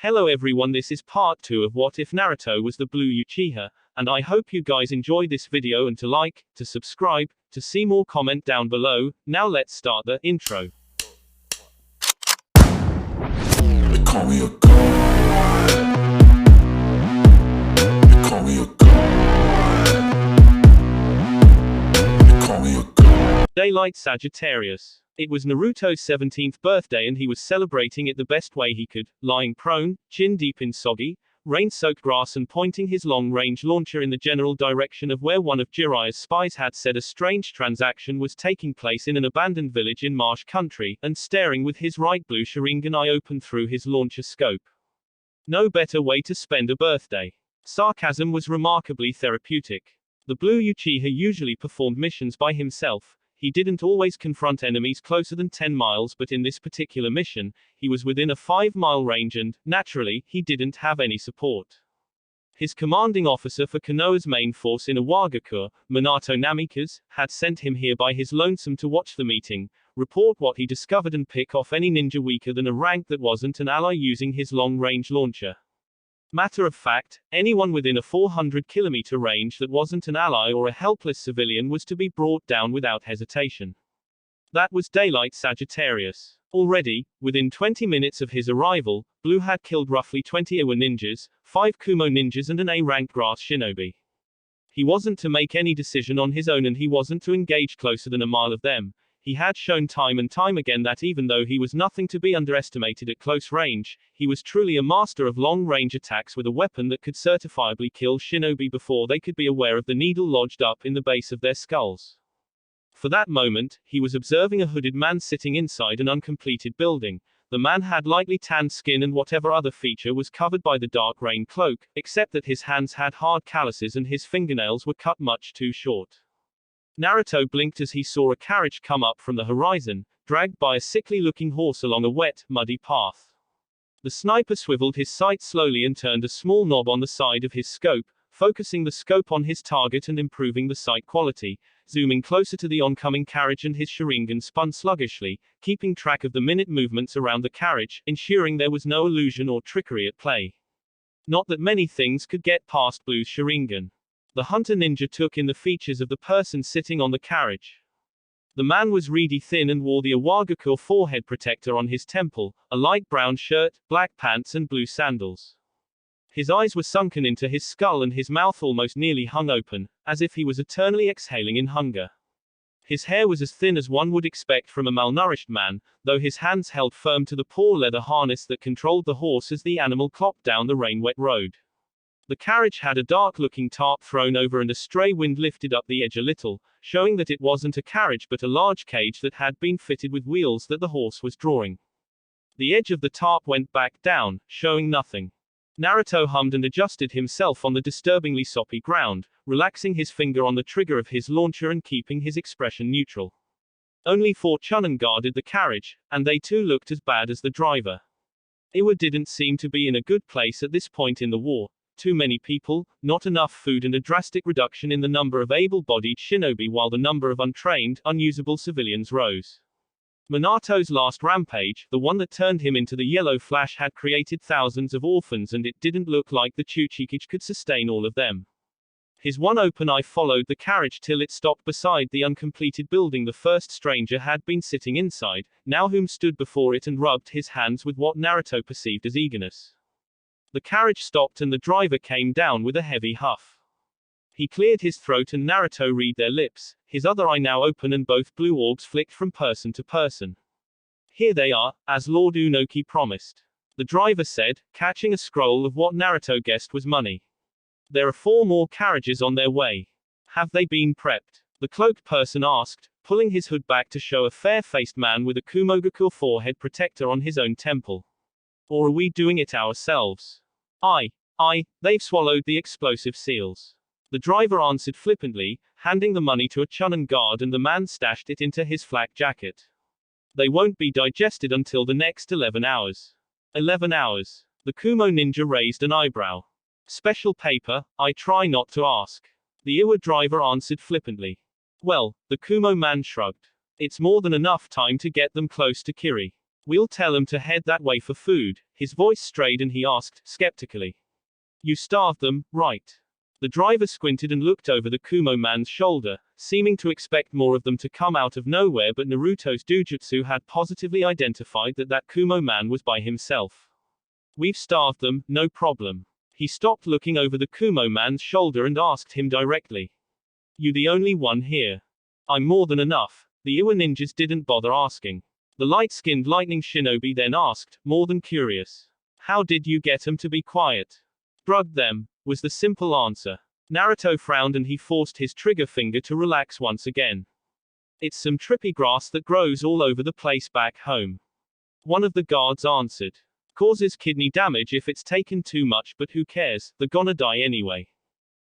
Hello everyone, this is part 2 of What If Naruto Was the Blue Uchiha, and I hope you guys enjoyed this video and to like, to subscribe, to see more comment down below. Now let's start the intro. They call me a god. They call me a god. They call me a god. Daylight Sagittarius. It was Naruto's 17th birthday and he was celebrating it the best way he could, lying prone, chin deep in soggy, rain-soaked grass and pointing his long-range launcher in the general direction of where one of Jiraiya's spies had said a strange transaction was taking place in an abandoned village in marsh country, and staring with his right blue Sharingan eye open through his launcher scope. No better way to spend a birthday. Sarcasm was remarkably therapeutic. The blue Uchiha usually performed missions by himself. He didn't always confront enemies closer than 10 miles, but in this particular mission, he was within a 5-mile range and, naturally, he didn't have any support. His commanding officer for Konoha's main force in Iwagakure, Minato Namikaze, had sent him here by his lonesome to watch the meeting, report what he discovered and pick off any ninja weaker than a rank that wasn't an ally using his long-range launcher. Matter of fact, anyone within a 400-kilometer range that wasn't an ally or a helpless civilian was to be brought down without hesitation. That was Daylight Sagittarius. Already, within 20 minutes of his arrival, Blue had killed roughly 20 Iwa ninjas, 5 Kumo ninjas and an A-rank grass shinobi. He wasn't to make any decision on his own and he wasn't to engage closer than a mile of them. He had shown time and time again that even though he was nothing to be underestimated at close range, he was truly a master of long-range attacks with a weapon that could certifiably kill shinobi before they could be aware of the needle lodged up in the base of their skulls. For that moment, he was observing a hooded man sitting inside an uncompleted building. The man had lightly tanned skin and whatever other feature was covered by the dark rain cloak, except that his hands had hard calluses and his fingernails were cut much too short. Naruto blinked as he saw a carriage come up from the horizon, dragged by a sickly-looking horse along a wet, muddy path. The sniper swiveled his sight slowly and turned a small knob on the side of his scope, focusing the scope on his target and improving the sight quality, zooming closer to the oncoming carriage, and his Sharingan spun sluggishly, keeping track of the minute movements around the carriage, ensuring there was no illusion or trickery at play. Not that many things could get past Blue's Sharingan. The hunter ninja took in the features of the person sitting on the carriage. The man was reedy thin and wore the Iwagakure forehead protector on his temple, a light brown shirt, black pants and blue sandals. His eyes were sunken into his skull and his mouth almost nearly hung open, as if he was eternally exhaling in hunger. His hair was as thin as one would expect from a malnourished man, though his hands held firm to the poor leather harness that controlled the horse as the animal clopped down the rain-wet road. The carriage had a dark-looking tarp thrown over and a stray wind lifted up the edge a little, showing that it wasn't a carriage but a large cage that had been fitted with wheels that the horse was drawing. The edge of the tarp went back down, showing nothing. Naruto hummed and adjusted himself on the disturbingly soppy ground, relaxing his finger on the trigger of his launcher and keeping his expression neutral. Only 4 Chunin guarded the carriage, and they too looked as bad as the driver. Iwa didn't seem to be in a good place at this point in the war. Too many people, not enough food and a drastic reduction in the number of able-bodied shinobi while the number of untrained, unusable civilians rose. Minato's last rampage, the one that turned him into the Yellow Flash, had created thousands of orphans and it didn't look like the Chuchikage could sustain all of them. His one open eye followed the carriage till it stopped beside the uncompleted building the first stranger had been sitting inside, now whom stood before it and rubbed his hands with what Naruto perceived as eagerness. The carriage stopped and the driver came down with a heavy huff. He cleared his throat and Naruto read their lips, his other eye now open and both blue orbs flicked from person to person. Here they are, as Lord Unoki promised. The driver said, catching a scroll of what Naruto guessed was money. There are 4 more carriages on their way. Have they been prepped? The cloaked person asked, pulling his hood back to show a fair-faced man with a Kumogakure forehead protector on his own temple. Or are we doing it ourselves? They've swallowed the explosive seals. The driver answered flippantly, handing the money to a Chunin guard and the man stashed it into his flak jacket. They won't be digested until the next 11 hours. 11 hours. The Kumo ninja raised an eyebrow. Special paper, I try not to ask. The Iwa driver answered flippantly. Well, the Kumo man shrugged. It's more than enough time to get them close to Kiri. We'll tell 'em to head that way for food. His voice strayed and he asked, skeptically. You starved them, right? The driver squinted and looked over the Kumo man's shoulder, seeming to expect more of them to come out of nowhere, but Naruto's dujutsu had positively identified that Kumo man was by himself. We've starved them, no problem. He stopped looking over the Kumo man's shoulder and asked him directly. You the only one here? I'm more than enough. The Iwa ninjas didn't bother asking. The light-skinned lightning shinobi then asked, more than curious. How did you get them to be quiet? Drugged them, was the simple answer. Naruto frowned and he forced his trigger finger to relax once again. It's some trippy grass that grows all over the place back home. One of the guards answered. Causes kidney damage if it's taken too much, but who cares, they're gonna die anyway.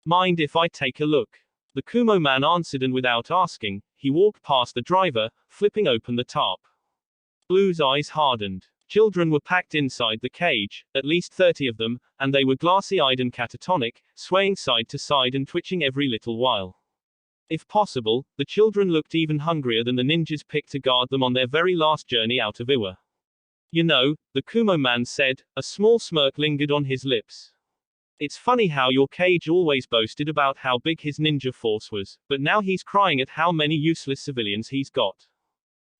Mind if I take a look? The Kumo man answered, and without asking, he walked past the driver, flipping open the tarp. Blue's eyes hardened. Children were packed inside the cage, at least 30 of them, and they were glassy-eyed and catatonic, swaying side to side and twitching every little while. If possible, the children looked even hungrier than the ninjas picked to guard them on their very last journey out of Iwa. You know, the Kumo man said, a small smirk lingered on his lips. It's funny how your cage always boasted about how big his ninja force was, but now he's crying at how many useless civilians he's got.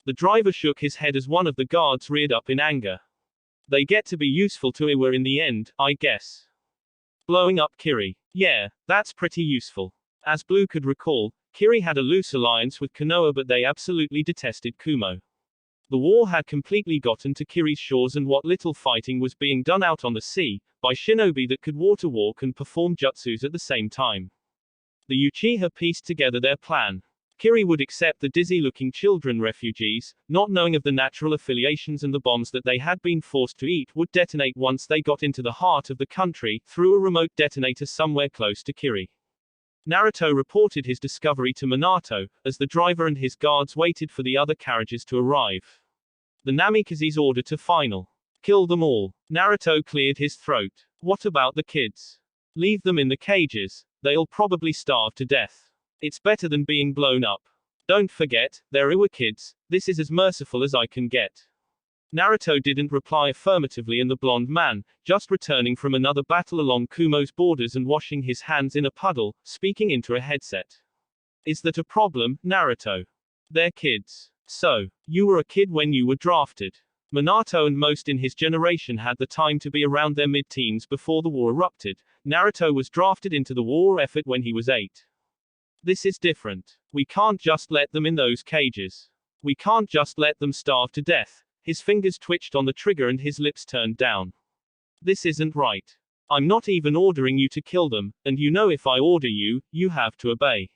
The driver shook his head as one of the guards reared up in anger. They get to be useful to Iwa in the end, I guess. Blowing up Kiri. Yeah, that's pretty useful. As Blue could recall, Kiri had a loose alliance with Konoha, but they absolutely detested Kumo. The war had completely gotten to Kiri's shores, and what little fighting was being done out on the sea, by shinobi that could water walk and perform jutsus at the same time. The Uchiha pieced together their plan. Kiri would accept the dizzy-looking children refugees, not knowing of the natural affiliations, and the bombs that they had been forced to eat would detonate once they got into the heart of the country, through a remote detonator somewhere close to Kiri. Naruto reported his discovery to Minato, as the driver and his guards waited for the other carriages to arrive. The Namikaze's order to final. Kill them all. Naruto cleared his throat. What about the kids? Leave them in the cages. They'll probably starve to death. It's better than being blown up. Don't forget, they're Iwa kids, this is as merciful as I can get. Naruto didn't reply affirmatively, and the blonde man, just returning from another battle along Kumo's borders and washing his hands in a puddle, speaking into a headset. Is that a problem, Naruto? They're kids. So, you were a kid when you were drafted. Minato and most in his generation had the time to be around their mid-teens before the war erupted. Naruto was drafted into the war effort when he was 8. This is different. We can't just let them in those cages. We can't just let them starve to death. His fingers twitched on the trigger and his lips turned down. This isn't right. I'm not even ordering you to kill them, and you know if I order you, you have to obey.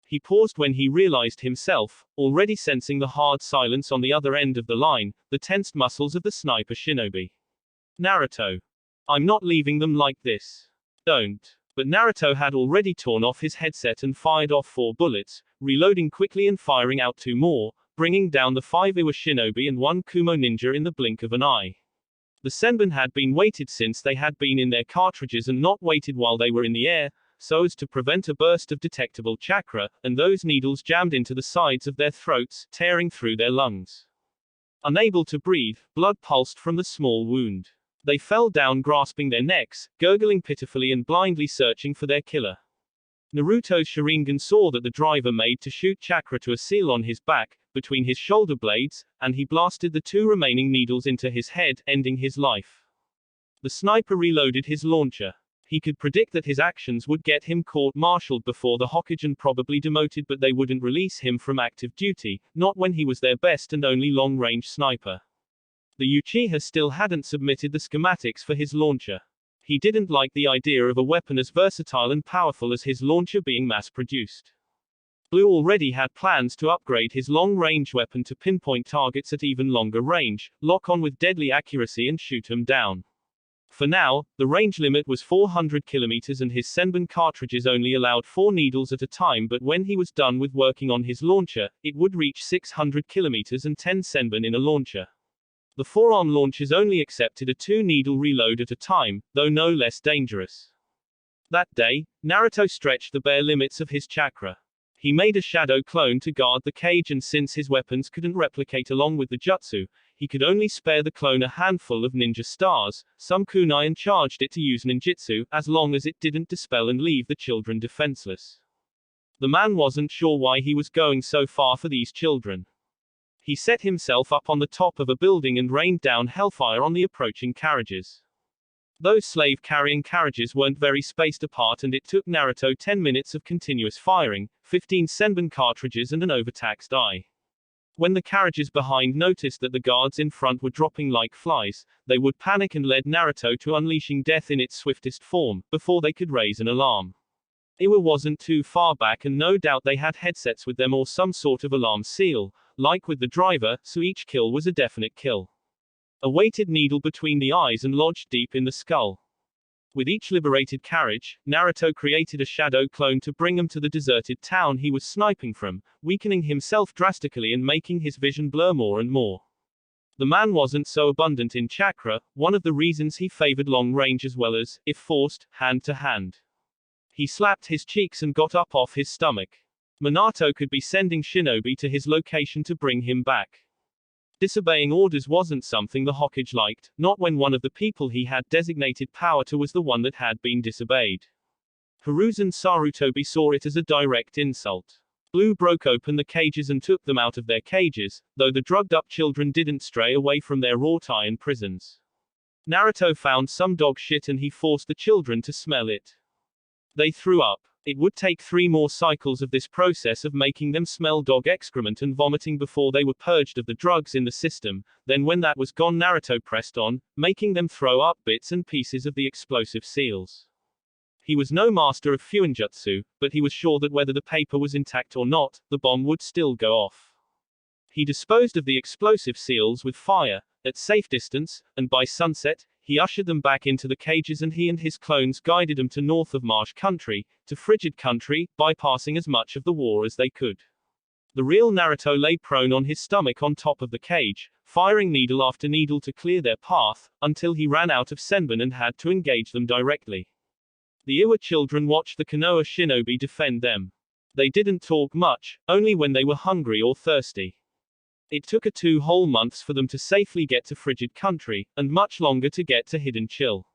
He paused when he realized himself, already sensing the hard silence on the other end of the line, the tensed muscles of the sniper shinobi. Naruto. I'm not leaving them like this. Don't. But Naruto had already torn off his headset and fired off 4 bullets, reloading quickly and firing out 2 more, bringing down the 5 Iwa shinobi and 1 Kumo ninja in the blink of an eye. The senbon had been weighted since they had been in their cartridges and not weighted while they were in the air, so as to prevent a burst of detectable chakra, and those needles jammed into the sides of their throats, tearing through their lungs. Unable to breathe, blood pulsed from the small wound. They fell down grasping their necks, gurgling pitifully and blindly searching for their killer. Naruto's Sharingan saw that the driver made to shoot chakra to a seal on his back, between his shoulder blades, and he blasted the 2 remaining needles into his head, ending his life. The sniper reloaded his launcher. He could predict that his actions would get him court-martialed before the Hokage and probably demoted, but they wouldn't release him from active duty, not when he was their best and only long-range sniper. The Uchiha still hadn't submitted the schematics for his launcher. He didn't like the idea of a weapon as versatile and powerful as his launcher being mass-produced. Blue already had plans to upgrade his long-range weapon to pinpoint targets at even longer range, lock on with deadly accuracy and shoot them down. For now, the range limit was 400 kilometers and his senbon cartridges only allowed 4 needles at a time, but when he was done with working on his launcher, it would reach 600 kilometers and 10 senbon in a launcher. The forearm launchers only accepted a 2-needle reload at a time, though no less dangerous. That day, Naruto stretched the bare limits of his chakra. He made a shadow clone to guard the cage, and since his weapons couldn't replicate along with the jutsu, He could only spare the clone a handful of ninja stars, some kunai, and charged it to use ninjutsu, as long as it didn't dispel and leave the children defenseless. The man wasn't sure why he was going so far for these children. He set himself up on the top of a building and rained down hellfire on the approaching carriages. Those slave-carrying carriages weren't very spaced apart, and it took Naruto 10 minutes of continuous firing, 15 senbon cartridges and an overtaxed eye. When the carriages behind noticed that the guards in front were dropping like flies, they would panic and led Naruto to unleashing death in its swiftest form, before they could raise an alarm. Iwa wasn't too far back, and no doubt they had headsets with them or some sort of alarm seal, like with the driver, so each kill was a definite kill. A weighted needle between the eyes and lodged deep in the skull. With each liberated carriage, Naruto created a shadow clone to bring him to the deserted town he was sniping from, weakening himself drastically and making his vision blur more and more. The man wasn't so abundant in chakra, one of the reasons he favored long range as well as, if forced, hand to hand. He slapped his cheeks and got up off his stomach. Minato could be sending shinobi to his location to bring him back. Disobeying orders wasn't something the Hokage liked, not when one of the people he had designated power to was the one that had been disobeyed. Hiruzen Sarutobi saw it as a direct insult. Blue broke open the cages and took them out of their cages, though the drugged-up children didn't stray away from their wrought iron prisons. Naruto found some dog shit and he forced the children to smell it. They threw up. It would take 3 more cycles of this process of making them smell dog excrement and vomiting before they were purged of the drugs in the system. Then when that was gone, Naruto pressed on, making them throw up bits and pieces of the explosive seals. He was no master of fuinjutsu, but he was sure that whether the paper was intact or not, the bomb would still go off. He disposed of the explosive seals with fire, at safe distance, and by sunset, he ushered them back into the cages, and he and his clones guided them to north of marsh country, to frigid country, bypassing as much of the war as they could. The real Naruto lay prone on his stomach on top of the cage, firing needle after needle to clear their path, until he ran out of senbon and had to engage them directly. The Iwa children watched the Konoha shinobi defend them. They didn't talk much, only when they were hungry or thirsty. It took 2 whole months for them to safely get to frigid country, and much longer to get to hidden chill.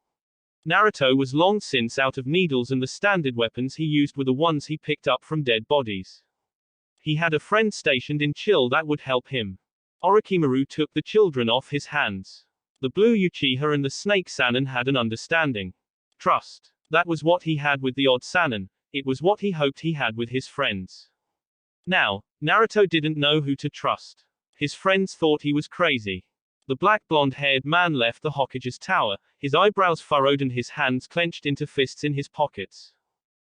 Naruto was long since out of needles, and the standard weapons he used were the ones he picked up from dead bodies. He had a friend stationed in chill that would help him. Orochimaru took the children off his hands. The blue Uchiha and the snake Sannin had an understanding. Trust. That was what he had with the odd Sannin. It was what he hoped he had with his friends. Now, Naruto didn't know who to trust. His friends thought he was crazy. The black blonde-haired man left the Hokage's tower, his eyebrows furrowed and his hands clenched into fists in his pockets.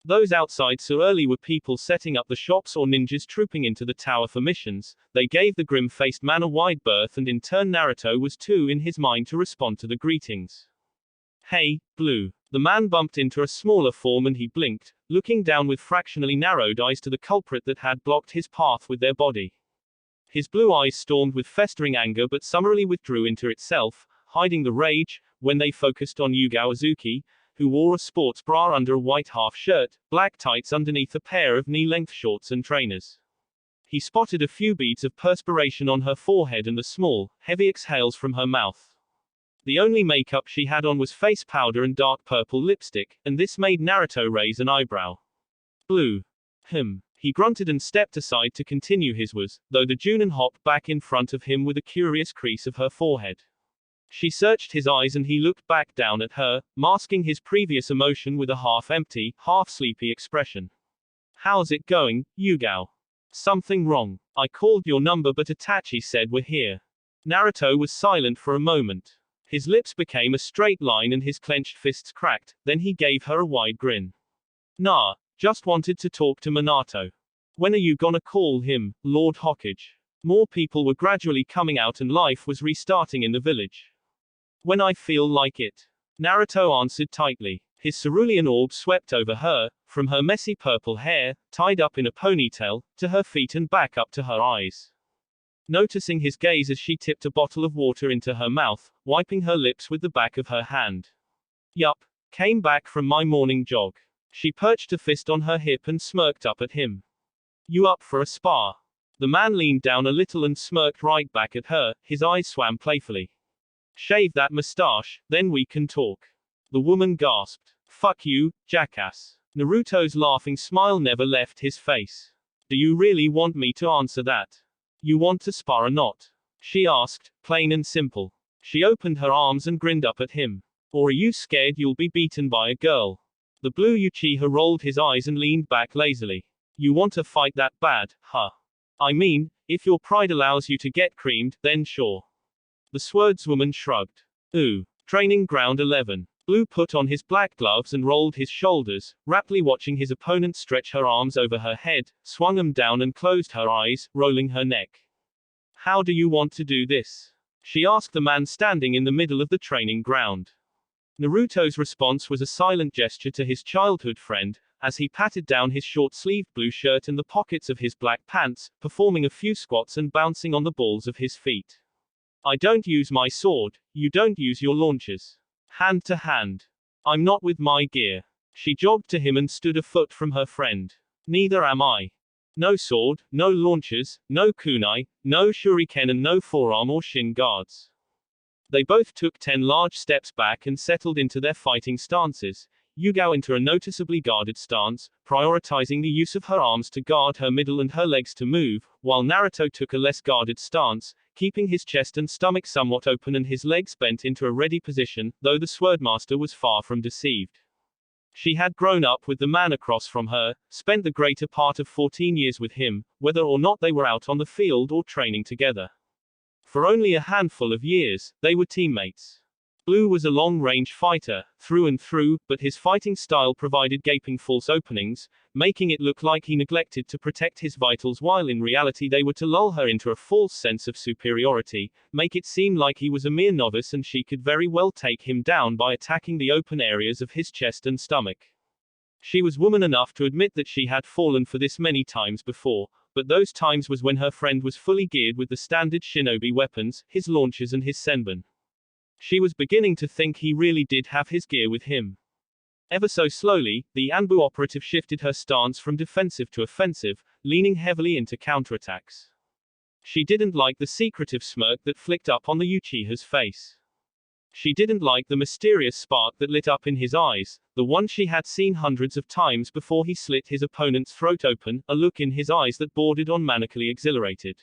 Those outside so early were people setting up the shops or ninjas trooping into the tower for missions. They gave the grim-faced man a wide berth, and in turn Naruto was too in his mind to respond to the greetings. Hey, Blue. The man bumped into a smaller form and he blinked, looking down with fractionally narrowed eyes to the culprit that had blocked his path with their body. His blue eyes stormed with festering anger but summarily withdrew into itself, hiding the rage, when they focused on Yugao Zuki, who wore a sports bra under a white half-shirt, black tights underneath a pair of knee-length shorts and trainers. He spotted a few beads of perspiration on her forehead and the small, heavy exhales from her mouth. The only makeup she had on was face powder and dark purple lipstick, and this made Naruto raise an eyebrow. Blue. He grunted and stepped aside to continue his was, though the Junin hopped back in front of him with a curious crease of her forehead. She searched his eyes and he looked back down at her, masking his previous emotion with a half-empty, half-sleepy expression. How's it going, Yugao? Something wrong. I called your number but Itachi said we're here. Naruto was silent for a moment. His lips became a straight line and his clenched fists cracked, then he gave her a wide grin. Nah. Just wanted to talk to Minato. When are you gonna call him, Lord Hokage? More people were gradually coming out and life was restarting in the village. When I feel like it. Naruto answered tightly. His cerulean orb swept over her, from her messy purple hair, tied up in a ponytail, to her feet and back up to her eyes. Noticing his gaze as she tipped a bottle of water into her mouth, wiping her lips with the back of her hand. Yup. Came back from my morning jog. She perched a fist on her hip and smirked up at him. You up for a spar? The man leaned down a little and smirked right back at her, his eyes swam playfully. Shave that mustache, then we can talk. The woman gasped. Fuck you, jackass. Naruto's laughing smile never left his face. Do you really want me to answer that? You want to spar or not? She asked, plain and simple. She opened her arms and grinned up at him. Or are you scared you'll be beaten by a girl? The blue Uchiha rolled his eyes and leaned back lazily. You want to fight that bad, huh? I mean, if your pride allows you to get creamed, then sure. The swordswoman shrugged. Ooh. Training ground 11. Blue put on his black gloves and rolled his shoulders, raptly watching his opponent stretch her arms over her head, swung them down and closed her eyes, rolling her neck. How do you want to do this? She asked the man standing in the middle of the training ground. Naruto's response was a silent gesture to his childhood friend, as he patted down his short-sleeved blue shirt and the pockets of his black pants, performing a few squats and bouncing on the balls of his feet. I don't use my sword, you don't use your launchers. Hand to hand. I'm not with my gear. She jogged to him and stood a foot from her friend. Neither am I. No sword, no launchers, no kunai, no shuriken and no forearm or shin guards. They both took 10 large steps back and settled into their fighting stances. Yugao into a noticeably guarded stance, prioritizing the use of her arms to guard her middle and her legs to move, while Naruto took a less guarded stance, keeping his chest and stomach somewhat open and his legs bent into a ready position, though the swordmaster was far from deceived. She had grown up with the man across from her, spent the greater part of 14 years with him, whether or not they were out on the field or training together. For only a handful of years, they were teammates. Blue was a long-range fighter, through and through, but his fighting style provided gaping false openings, making it look like he neglected to protect his vitals while in reality they were to lull her into a false sense of superiority, make it seem like he was a mere novice and she could very well take him down by attacking the open areas of his chest and stomach. She was woman enough to admit that she had fallen for this many times before, but those times was when her friend was fully geared with the standard shinobi weapons, his launchers and his senbon. She was beginning to think he really did have his gear with him. Ever so slowly, the Anbu operative shifted her stance from defensive to offensive, leaning heavily into counterattacks. She didn't like the secretive smirk that flicked up on the Uchiha's face. She didn't like the mysterious spark that lit up in his eyes, the one she had seen hundreds of times before he slit his opponent's throat open, a look in his eyes that bordered on manically exhilarated.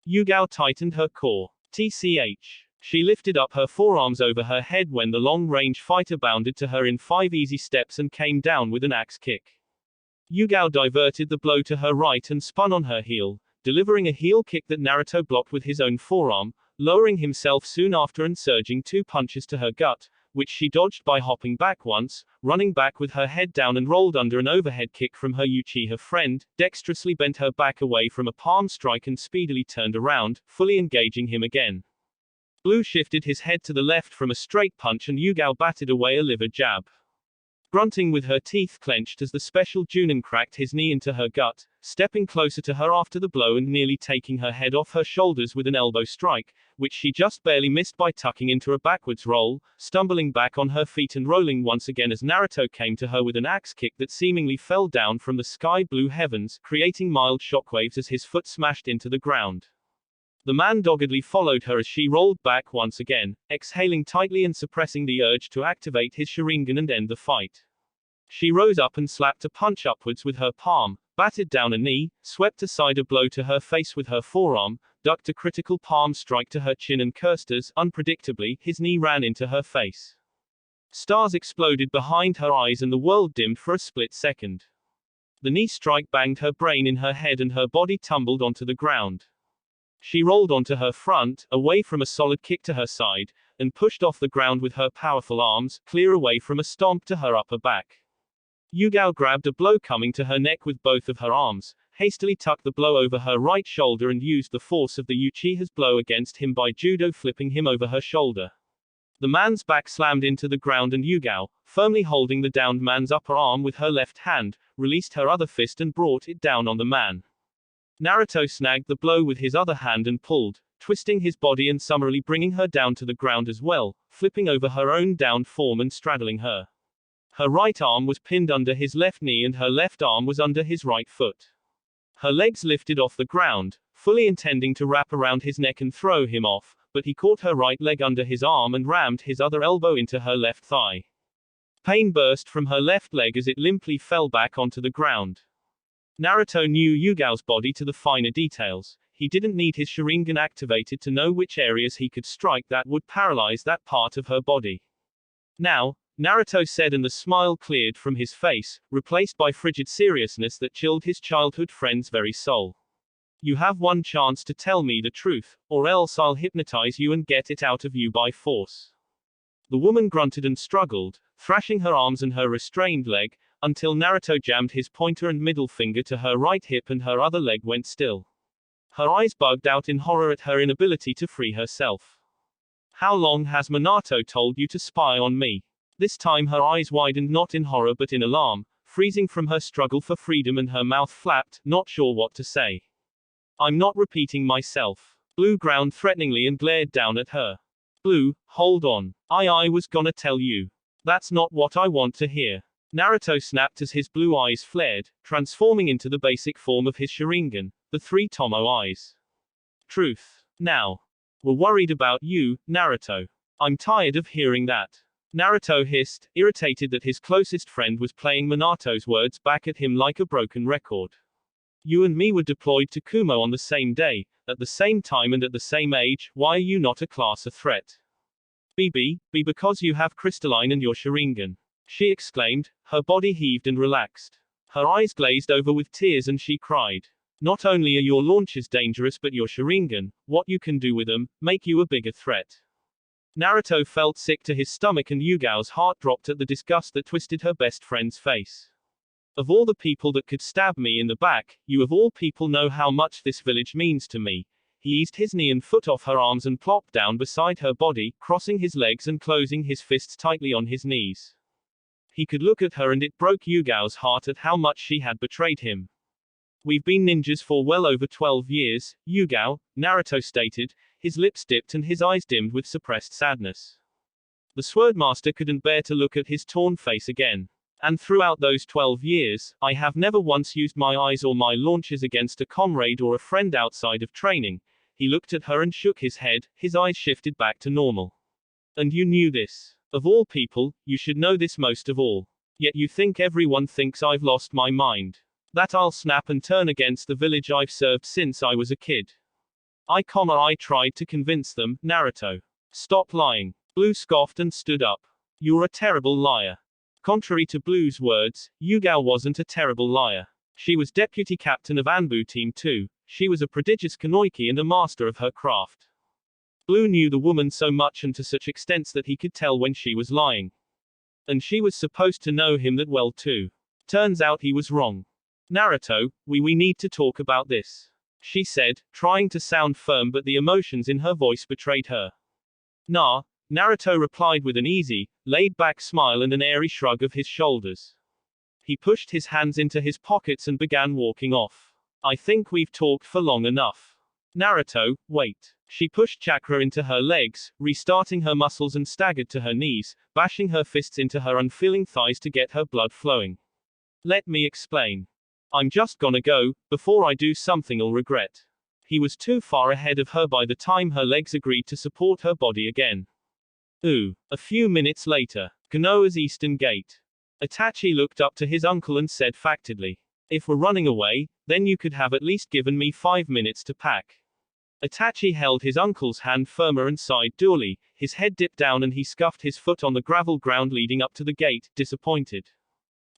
Yugao tightened her core. TCH. She lifted up her forearms over her head when the long-range fighter bounded to her in 5 easy steps and came down with an axe kick. Yugao diverted the blow to her right and spun on her heel, delivering a heel kick that Naruto blocked with his own forearm, lowering himself soon after and surging 2 punches to her gut, which she dodged by hopping back once, running back with her head down and rolled under an overhead kick from her Uchiha friend, dexterously bent her back away from a palm strike and speedily turned around, fully engaging him again. Blue shifted his head to the left from a straight punch and Yugao batted away a liver jab. Grunting with her teeth clenched as the special Junin cracked his knee into her gut, stepping closer to her after the blow and nearly taking her head off her shoulders with an elbow strike, which she just barely missed by tucking into a backwards roll, stumbling back on her feet and rolling once again as Naruto came to her with an axe kick that seemingly fell down from the sky-blue heavens, creating mild shockwaves as his foot smashed into the ground. The man doggedly followed her as she rolled back once again, exhaling tightly and suppressing the urge to activate his Sharingan and end the fight. She rose up and slapped a punch upwards with her palm, batted down a knee, swept aside a blow to her face with her forearm, ducked a critical palm strike to her chin and cursed as, unpredictably, his knee ran into her face. Stars exploded behind her eyes and the world dimmed for a split second. The knee strike banged her brain in her head and her body tumbled onto the ground. She rolled onto her front, away from a solid kick to her side, and pushed off the ground with her powerful arms, clear away from a stomp to her upper back. Yugao grabbed a blow coming to her neck with both of her arms, hastily tucked the blow over her right shoulder and used the force of the Uchiha's blow against him by judo flipping him over her shoulder. The man's back slammed into the ground and Yugao, firmly holding the downed man's upper arm with her left hand, released her other fist and brought it down on the man. Naruto snagged the blow with his other hand and pulled, twisting his body and summarily bringing her down to the ground as well, flipping over her own downed form and straddling her. Her right arm was pinned under his left knee and her left arm was under his right foot. Her legs lifted off the ground, fully intending to wrap around his neck and throw him off, but he caught her right leg under his arm and rammed his other elbow into her left thigh. Pain burst from her left leg as it limply fell back onto the ground. Naruto knew Yugao's body to the finer details. He didn't need his Sharingan activated to know which areas he could strike that would paralyze that part of her body. Now, Naruto said, and the smile cleared from his face, replaced by frigid seriousness that chilled his childhood friend's very soul. You have one chance to tell me the truth, or else I'll hypnotize you and get it out of you by force. The woman grunted and struggled, thrashing her arms and her restrained leg, until Naruto jammed his pointer and middle finger to her right hip and her other leg went still. Her eyes bugged out in horror at her inability to free herself. How long has Minato told you to spy on me? This time her eyes widened not in horror but in alarm, freezing from her struggle for freedom, and her mouth flapped, not sure what to say. I'm not repeating myself. Blue ground threateningly and glared down at her. Blue, hold on. I was gonna tell you. That's not what I want to hear. Naruto snapped as his blue eyes flared, transforming into the basic form of his Sharingan, the three Tomo eyes. Truth. Now. We're worried about you, Naruto. I'm tired of hearing that. Naruto hissed, irritated that his closest friend was playing Minato's words back at him like a broken record. You and me were deployed to Kumo on the same day, at the same time and at the same age. Why are you not a class of threat? Be because you have crystalline and your Sharingan. She exclaimed, her body heaved and relaxed. Her eyes glazed over with tears and she cried. Not only are your launches dangerous but your Sharingan, what you can do with them, make you a bigger threat. Naruto felt sick to his stomach and Yugao's heart dropped at the disgust that twisted her best friend's face. Of all the people that could stab me in the back, you of all people know how much this village means to me. He eased his knee and foot off her arms and plopped down beside her body, crossing his legs and closing his fists tightly on his knees. He could look at her and it broke Yugao's heart at how much she had betrayed him. We've been ninjas for well over 12 years, Yugao, Naruto stated, his lips dipped and his eyes dimmed with suppressed sadness. The Swordmaster couldn't bear to look at his torn face again. And throughout those 12 years, I have never once used my eyes or my launches against a comrade or a friend outside of training. He looked at her and shook his head, his eyes shifted back to normal. And you knew this. Of all people, you should know this most of all. Yet you think everyone thinks I've lost my mind. That I'll snap and turn against the village I've served since I was a kid. I tried to convince them, Naruto. Stop lying. Blue scoffed and stood up. You're a terrible liar. Contrary to Blue's words, Yugao wasn't a terrible liar. She was deputy captain of Anbu Team 2, she was a prodigious Kunoichi and a master of her craft. Blue knew the woman so much and to such extents that he could tell when she was lying. And she was supposed to know him that well too. Turns out he was wrong. Naruto, we need to talk about this. She said, trying to sound firm but the emotions in her voice betrayed her. Nah, Naruto replied with an easy, laid-back smile and an airy shrug of his shoulders. He pushed his hands into his pockets and began walking off. I think we've talked for long enough. Naruto, wait. She pushed chakra into her legs, restarting her muscles and staggered to her knees, bashing her fists into her unfeeling thighs to get her blood flowing. Let me explain. I'm just gonna go, before I do something I'll regret. He was too far ahead of her by the time her legs agreed to support her body again. A few minutes later, Konoha's eastern gate. Itachi looked up to his uncle and said factedly, if we're running away, then you could have at least given me 5 minutes to pack. Itachi held his uncle's hand firmer and sighed dully, his head dipped down and he scuffed his foot on the gravel ground leading up to the gate, disappointed.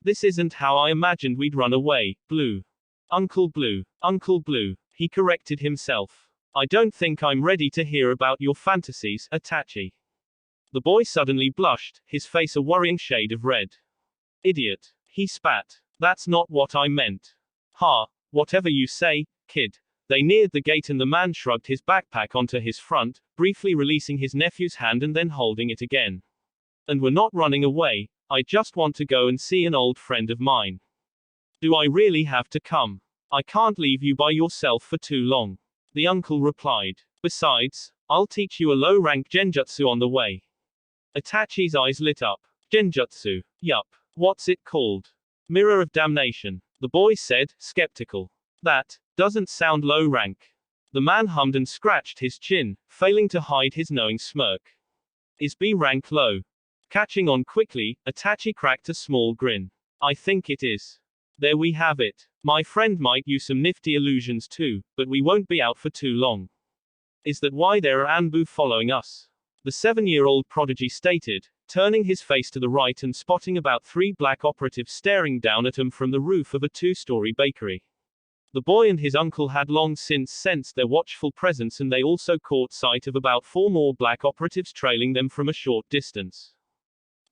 This isn't how I imagined we'd run away, Blue. Uncle Blue, he corrected himself. I don't think I'm ready to hear about your fantasies, Itachi. The boy suddenly blushed, his face a worrying shade of red. Idiot. He spat. That's not what I meant. Ha, whatever you say, kid. They neared the gate and the man shrugged his backpack onto his front, briefly releasing his nephew's hand and then holding it again. And we're not running away, I just want to go and see an old friend of mine. Do I really have to come? I can't leave you by yourself for too long. The uncle replied. Besides, I'll teach you a low-rank genjutsu on the way. Itachi's eyes lit up. Genjutsu. Yup. What's it called? Mirror of Damnation. The boy said, skeptical. That doesn't sound low rank. The man hummed and scratched his chin, failing to hide his knowing smirk. Is B rank low? Catching on quickly, Itachi cracked a small grin. I think it is. There we have it. My friend might use some nifty illusions too, but we won't be out for too long. Is that why there are Anbu following us? The 7-year-old prodigy stated, turning his face to the right and spotting about 3 black operatives staring down at him from the roof of a 2-story bakery. The boy and his uncle had long since sensed their watchful presence, and they also caught sight of about 4 more black operatives trailing them from a short distance.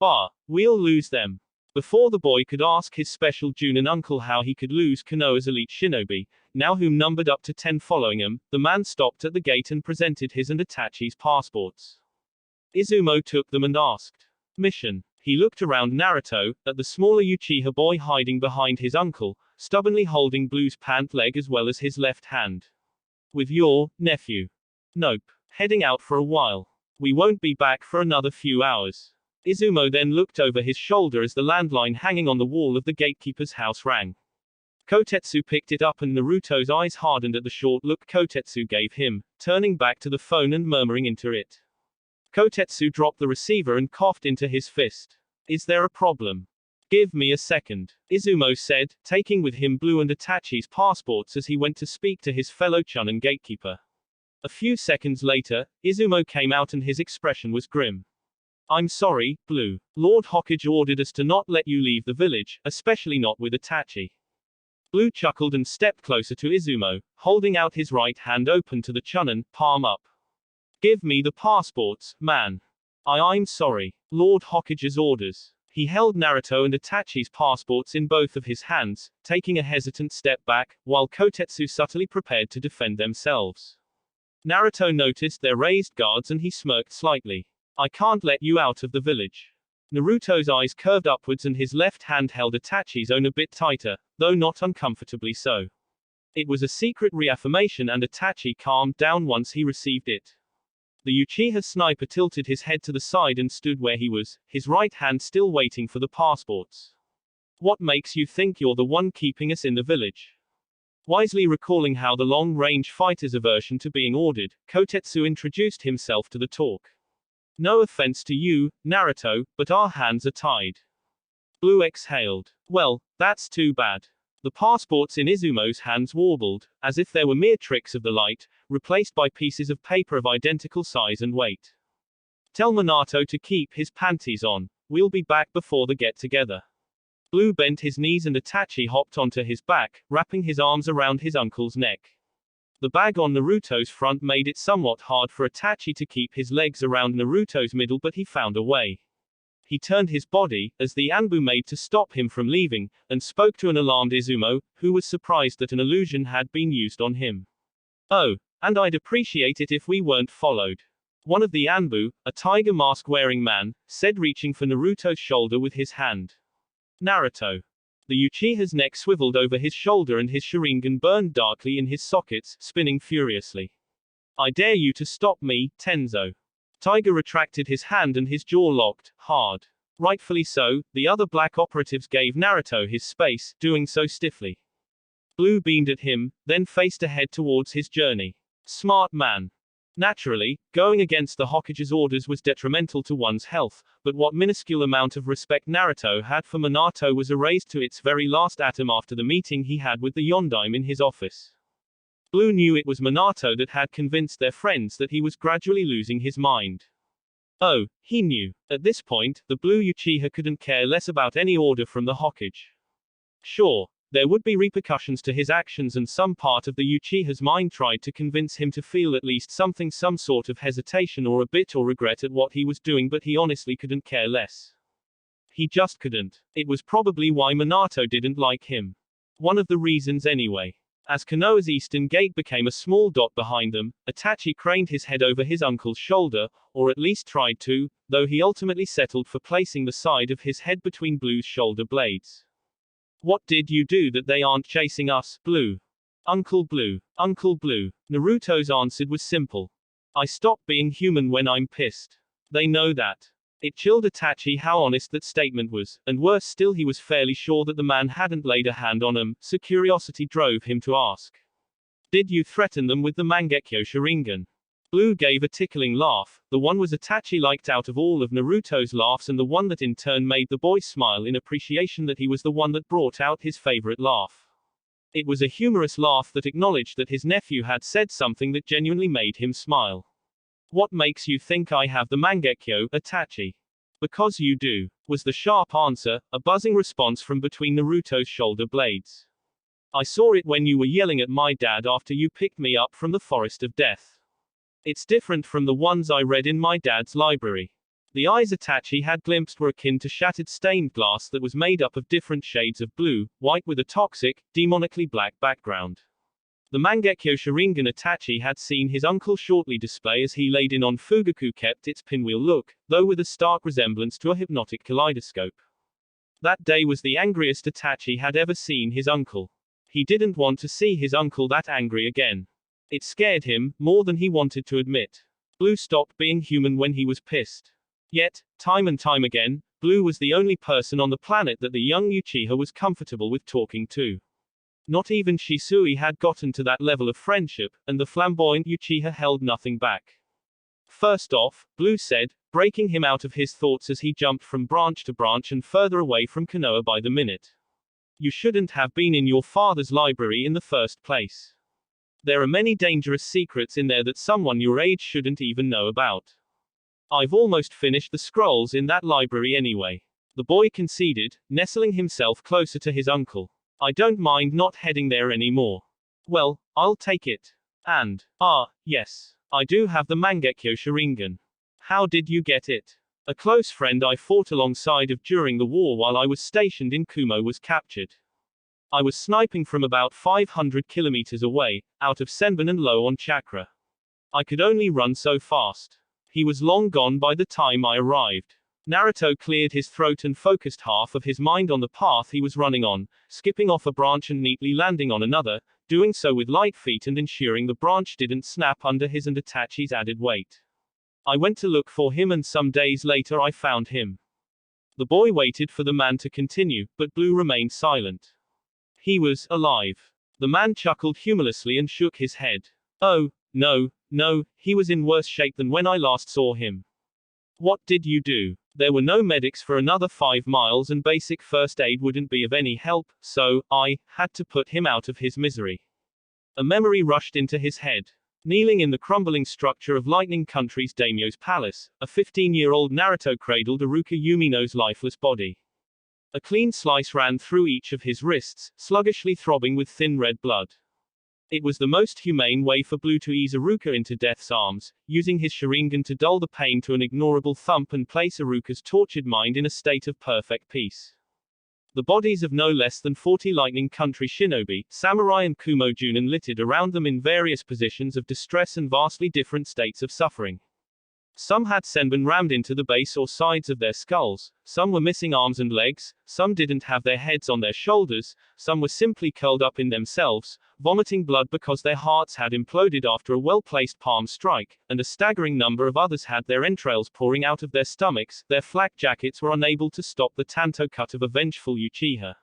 Bah, we'll lose them. Before the boy could ask his special Junin uncle how he could lose Konoha's elite shinobi, now whom numbered up to 10 following him, the man stopped at the gate and presented his and Itachi's passports. Izumo took them and asked, "Mission?" He looked around Naruto, at the smaller Uchiha boy hiding behind his uncle, stubbornly holding Blue's pant leg as well as his left hand. "With your nephew?" "Nope. Heading out for a while. We won't be back for another few hours." Izumo then looked over his shoulder as the landline hanging on the wall of the gatekeeper's house rang. Kotetsu picked it up and Naruto's eyes hardened at the short look Kotetsu gave him, turning back to the phone and murmuring into it. Kotetsu dropped the receiver and coughed into his fist. "Is there a problem?" "Give me a second," Izumo said, taking with him Blue and Itachi's passports as he went to speak to his fellow Chunin gatekeeper. A few seconds later, Izumo came out and his expression was grim. "I'm sorry, Blue. Lord Hokage ordered us to not let you leave the village, especially not with Itachi." Blue chuckled and stepped closer to Izumo, holding out his right hand open to the Chunin, palm up. "Give me the passports, man. I'm sorry. Lord Hokage's orders." He held Naruto and Itachi's passports in both of his hands, taking a hesitant step back, while Kotetsu subtly prepared to defend themselves. Naruto noticed their raised guards and he smirked slightly. "I can't let you out of the village." Naruto's eyes curved upwards and his left hand held Itachi's own a bit tighter, though not uncomfortably so. It was a secret reaffirmation and Itachi calmed down once he received it. The Uchiha sniper tilted his head to the side and stood where he was, his right hand still waiting for the passports. "What makes you think you're the one keeping us in the village?" Wisely recalling how the long-range fighter's aversion to being ordered, Kotetsu introduced himself to the talk. "No offense to you, Naruto, but our hands are tied." Blue exhaled. "Well, that's too bad." The passports in Izumo's hands warbled, as if they were mere tricks of the light, replaced by pieces of paper of identical size and weight. "Tell Minato to keep his panties on. We'll be back before the get-together." Blue bent his knees and Itachi hopped onto his back, wrapping his arms around his uncle's neck. The bag on Naruto's front made it somewhat hard for Itachi to keep his legs around Naruto's middle, but he found a way. He turned his body, as the Anbu made to stop him from leaving, and spoke to an alarmed Izumo, who was surprised that an illusion had been used on him. "Oh, and I'd appreciate it if we weren't followed." One of the Anbu, a tiger mask-wearing man, said, reaching for Naruto's shoulder with his hand. "Naruto." The Uchiha's neck swiveled over his shoulder and his Sharingan burned darkly in his sockets, spinning furiously. "I dare you to stop me, Tenzo." Tiger retracted his hand and his jaw locked, hard. Rightfully so, the other black operatives gave Naruto his space, doing so stiffly. Blue beamed at him, then faced ahead towards his journey. Smart man. Naturally, going against the Hokage's orders was detrimental to one's health, but what minuscule amount of respect Naruto had for Minato was erased to its very last atom after the meeting he had with the Yondaime in his office. Blue knew it was Minato that had convinced their friends that he was gradually losing his mind. Oh, he knew. At this point, the Blue Uchiha couldn't care less about any order from the Hokage. Sure, there would be repercussions to his actions, and some part of the Uchiha's mind tried to convince him to feel at least some sort of hesitation or a bit or regret at what he was doing, but he honestly couldn't care less. He just couldn't. It was probably why Minato didn't like him. One of the reasons anyway. As Konoha's eastern gate became a small dot behind them, Itachi craned his head over his uncle's shoulder, or at least tried to, though he ultimately settled for placing the side of his head between Blue's shoulder blades. "What did you do that they aren't chasing us, Blue?" Uncle Blue. Uncle Blue. Naruto's answer was simple. "I stop being human when I'm pissed. They know that." It chilled Itachi how honest that statement was, and worse still he was fairly sure that the man hadn't laid a hand on him, so curiosity drove him to ask. Did you threaten them with the Mangekyo Sharingan? Blue gave a tickling laugh. The one was Itachi liked out of all of Naruto's laughs and the one that in turn made the boy smile in appreciation that he was the one that brought out his favorite laugh. It was a humorous laugh that acknowledged that his nephew had said something that genuinely made him smile. What makes you think I have the Mangekyo, Itachi? Because you do, was the sharp answer, a buzzing response from between Naruto's shoulder blades. I saw it when you were yelling at my dad after you picked me up from the forest of death. It's different from the ones I read in my dad's library. The eyes Itachi had glimpsed were akin to shattered stained glass that was made up of different shades of blue, white with a toxic, demonically black background. The Mangekyo Sharingan Itachi had seen his uncle shortly display as he laid in on Fugaku kept its pinwheel look, though with a stark resemblance to a hypnotic kaleidoscope. That day was the angriest Itachi had ever seen his uncle. He didn't want to see his uncle that angry again. It scared him, more than he wanted to admit. Blue stopped being human when he was pissed. Yet, time and time again, Blue was the only person on the planet that the young Uchiha was comfortable with talking to. Not even Shisui had gotten to that level of friendship, and the flamboyant Uchiha held nothing back. First off, Blue said, breaking him out of his thoughts as he jumped from branch to branch and further away from Konoha by the minute. You shouldn't have been in your father's library in the first place. There are many dangerous secrets in there that someone your age shouldn't even know about. I've almost finished the scrolls in that library anyway. The boy conceded, nestling himself closer to his uncle. I don't mind not heading there anymore. Well, I'll take it. And, yes, I do have the Mangekyo Sharingan. How did you get it? A close friend I fought alongside of during the war while I was stationed in Kumo was captured. I was sniping from about 500 kilometers away, out of Senbon and low on chakra. I could only run so fast. He was long gone by the time I arrived. Naruto cleared his throat and focused half of his mind on the path he was running on, skipping off a branch and neatly landing on another, doing so with light feet and ensuring the branch didn't snap under his and Itachi's added weight. I went to look for him and some days later I found him. The boy waited for the man to continue, but Blue remained silent. He was alive. The man chuckled humorlessly and shook his head. Oh, no, he was in worse shape than when I last saw him. What did you do? There were no medics for another 5 miles and basic first aid wouldn't be of any help, so I had to put him out of his misery. A memory rushed into his head. Kneeling in the crumbling structure of Lightning Country's daimyo's palace, a 15-year-old Naruto cradled Iruka Yumino's lifeless body. A clean slice ran through each of his wrists, sluggishly throbbing with thin red blood. It was the most humane way for Blue to ease Iruka into death's arms, using his Sharingan to dull the pain to an ignorable thump and place Iruka's tortured mind in a state of perfect peace. The bodies of no less than 40 Lightning Country shinobi, samurai and Kumo Junin littered around them in various positions of distress and vastly different states of suffering. Some had senbon rammed into the base or sides of their skulls, some were missing arms and legs, some didn't have their heads on their shoulders, some were simply curled up in themselves, vomiting blood because their hearts had imploded after a well-placed palm strike, and a staggering number of others had their entrails pouring out of their stomachs. Their flak jackets were unable to stop the tanto cut of a vengeful Uchiha.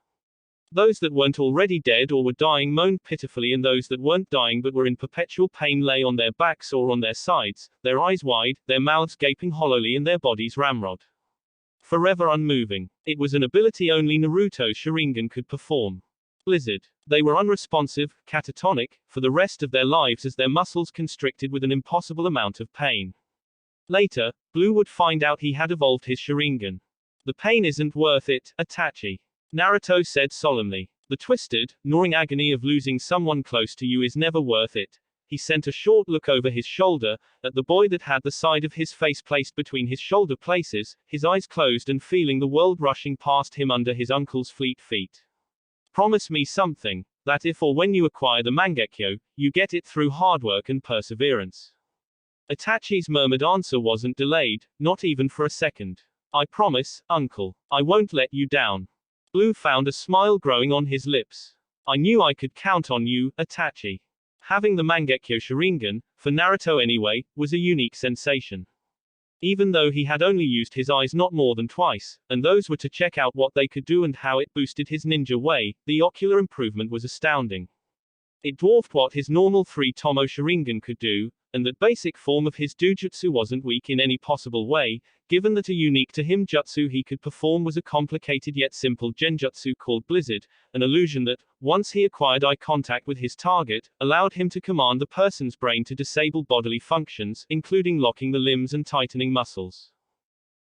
Those that weren't already dead or were dying moaned pitifully, and those that weren't dying but were in perpetual pain lay on their backs or on their sides, their eyes wide, their mouths gaping hollowly and their bodies ramrod. Forever unmoving. It was an ability only Naruto's Sharingan could perform. Blizzard. They were unresponsive, catatonic, for the rest of their lives as their muscles constricted with an impossible amount of pain. Later, Blue would find out he had evolved his Sharingan. The pain isn't worth it, Itachi. Naruto said solemnly. The twisted, gnawing agony of losing someone close to you is never worth it. He sent a short look over his shoulder, at the boy that had the side of his face placed between his shoulder places, his eyes closed and feeling the world rushing past him under his uncle's fleet feet. Promise me something, that if or when you acquire the Mangekyo, you get it through hard work and perseverance. Itachi's murmured answer wasn't delayed, not even for a second. I promise, uncle. I won't let you down. Blue found a smile growing on his lips. I knew I could count on you, Itachi. Having the Mangekyo Sharingan, for Naruto anyway, was a unique sensation. even though he had only used his eyes not more than twice, and those were to check out what they could do and how it boosted his ninja way. The ocular improvement was astounding. It dwarfed what his normal 3-tomo Sharingan could do, and that basic form of his dojutsu wasn't weak in any possible way, given that a unique to him jutsu he could perform was a complicated yet simple genjutsu called Blizzard, an illusion that, once he acquired eye contact with his target, allowed him to command the person's brain to disable bodily functions, including locking the limbs and tightening muscles.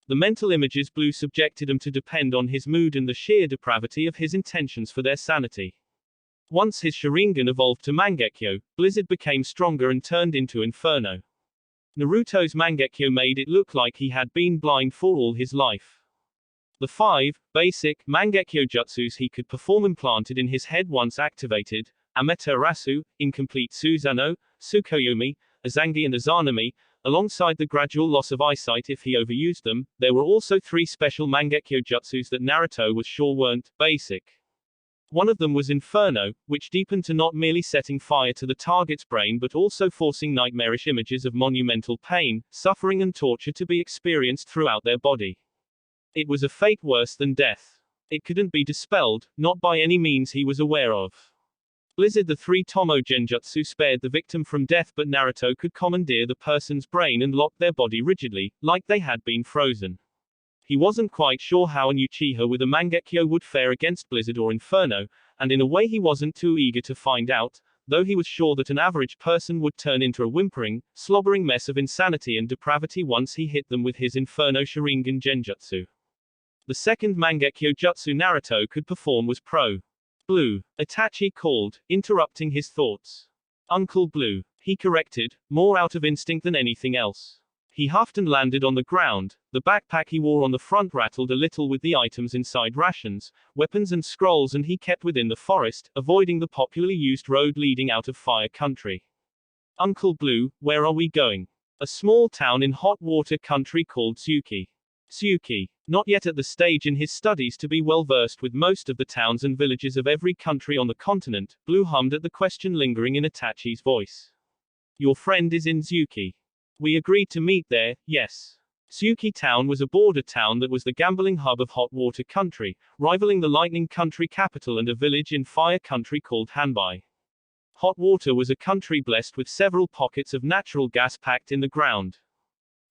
The mental images Blue subjected him to depend on his mood and the sheer depravity of his intentions for their sanity. Once his Sharingan evolved to Mangekyo, Blizzard became stronger and turned into Inferno. Naruto's Mangekyo made it look like he had been blind for all his life. The 5 basic Mangekyo jutsus he could perform implanted in his head once activated: Amaterasu, Incomplete Susanoo, Tsukuyomi, Azangi and Azanami. Alongside the gradual loss of eyesight if he overused them, there were also 3 special Mangekyo jutsus that Naruto was sure weren't basic. One of them was Inferno, which deepened to not merely setting fire to the target's brain but also forcing nightmarish images of monumental pain, suffering and torture to be experienced throughout their body. It was a fate worse than death. It couldn't be dispelled, not by any means he was aware of. Blizzard, the 3-tomo genjutsu, spared the victim from death, but Naruto could commandeer the person's brain and lock their body rigidly, like they had been frozen. He wasn't quite sure how an Uchiha with a Mangekyo would fare against Blizzard or Inferno, and in a way he wasn't too eager to find out, though he was sure that an average person would turn into a whimpering, slobbering mess of insanity and depravity once he hit them with his Inferno Sharingan genjutsu. The second Mangekyo jutsu Naruto could perform was Pro Blue. Itachi called, interrupting his thoughts. Uncle Blue, he corrected, more out of instinct than anything else. He huffed and landed on the ground. The backpack he wore on the front rattled a little with the items inside: rations, weapons and scrolls, and he kept within the forest, avoiding the popularly used road leading out of Fire Country. Uncle Blue, where are we going? A small town in hot water country called Zuki. Zuki. Not yet at the stage in his studies to be well versed with most of the towns and villages of every country on the continent, Blue hummed at the question lingering in Itachi's voice. Your friend is in Zuki. We agreed to meet there, yes. Zuki Town was a border town that was the gambling hub of hot water country, rivaling the lightning country capital and a village in Fire Country called Hanbai. Hot water was a country blessed with several pockets of natural gas packed in the ground,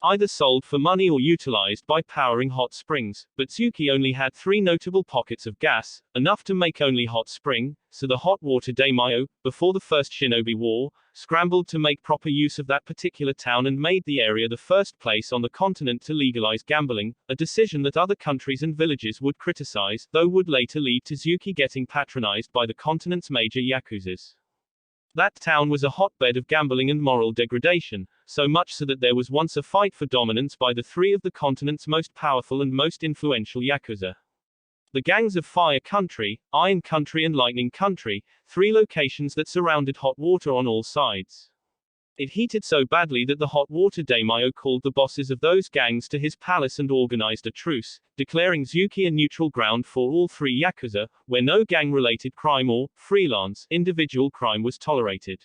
either sold for money or utilized by powering hot springs, but Zuki only had 3 notable pockets of gas, enough to make only hot spring, so the hot water daimyo, before the First Shinobi War, scrambled to make proper use of that particular town and made the area the first place on the continent to legalize gambling, a decision that other countries and villages would criticize, though would later lead to Zuki getting patronized by the continent's major yakuzas. That town was a hotbed of gambling and moral degradation, so much so that there was once a fight for dominance by the 3 of the continent's most powerful and most influential yakuza. The gangs of Fire Country, Iron Country and Lightning Country, 3 locations that surrounded hot water on all sides. It heated so badly that the hot water daimyo called the bosses of those gangs to his palace and organized a truce, declaring Zuki a neutral ground for all 3 yakuza, where no gang-related crime or freelance individual crime was tolerated.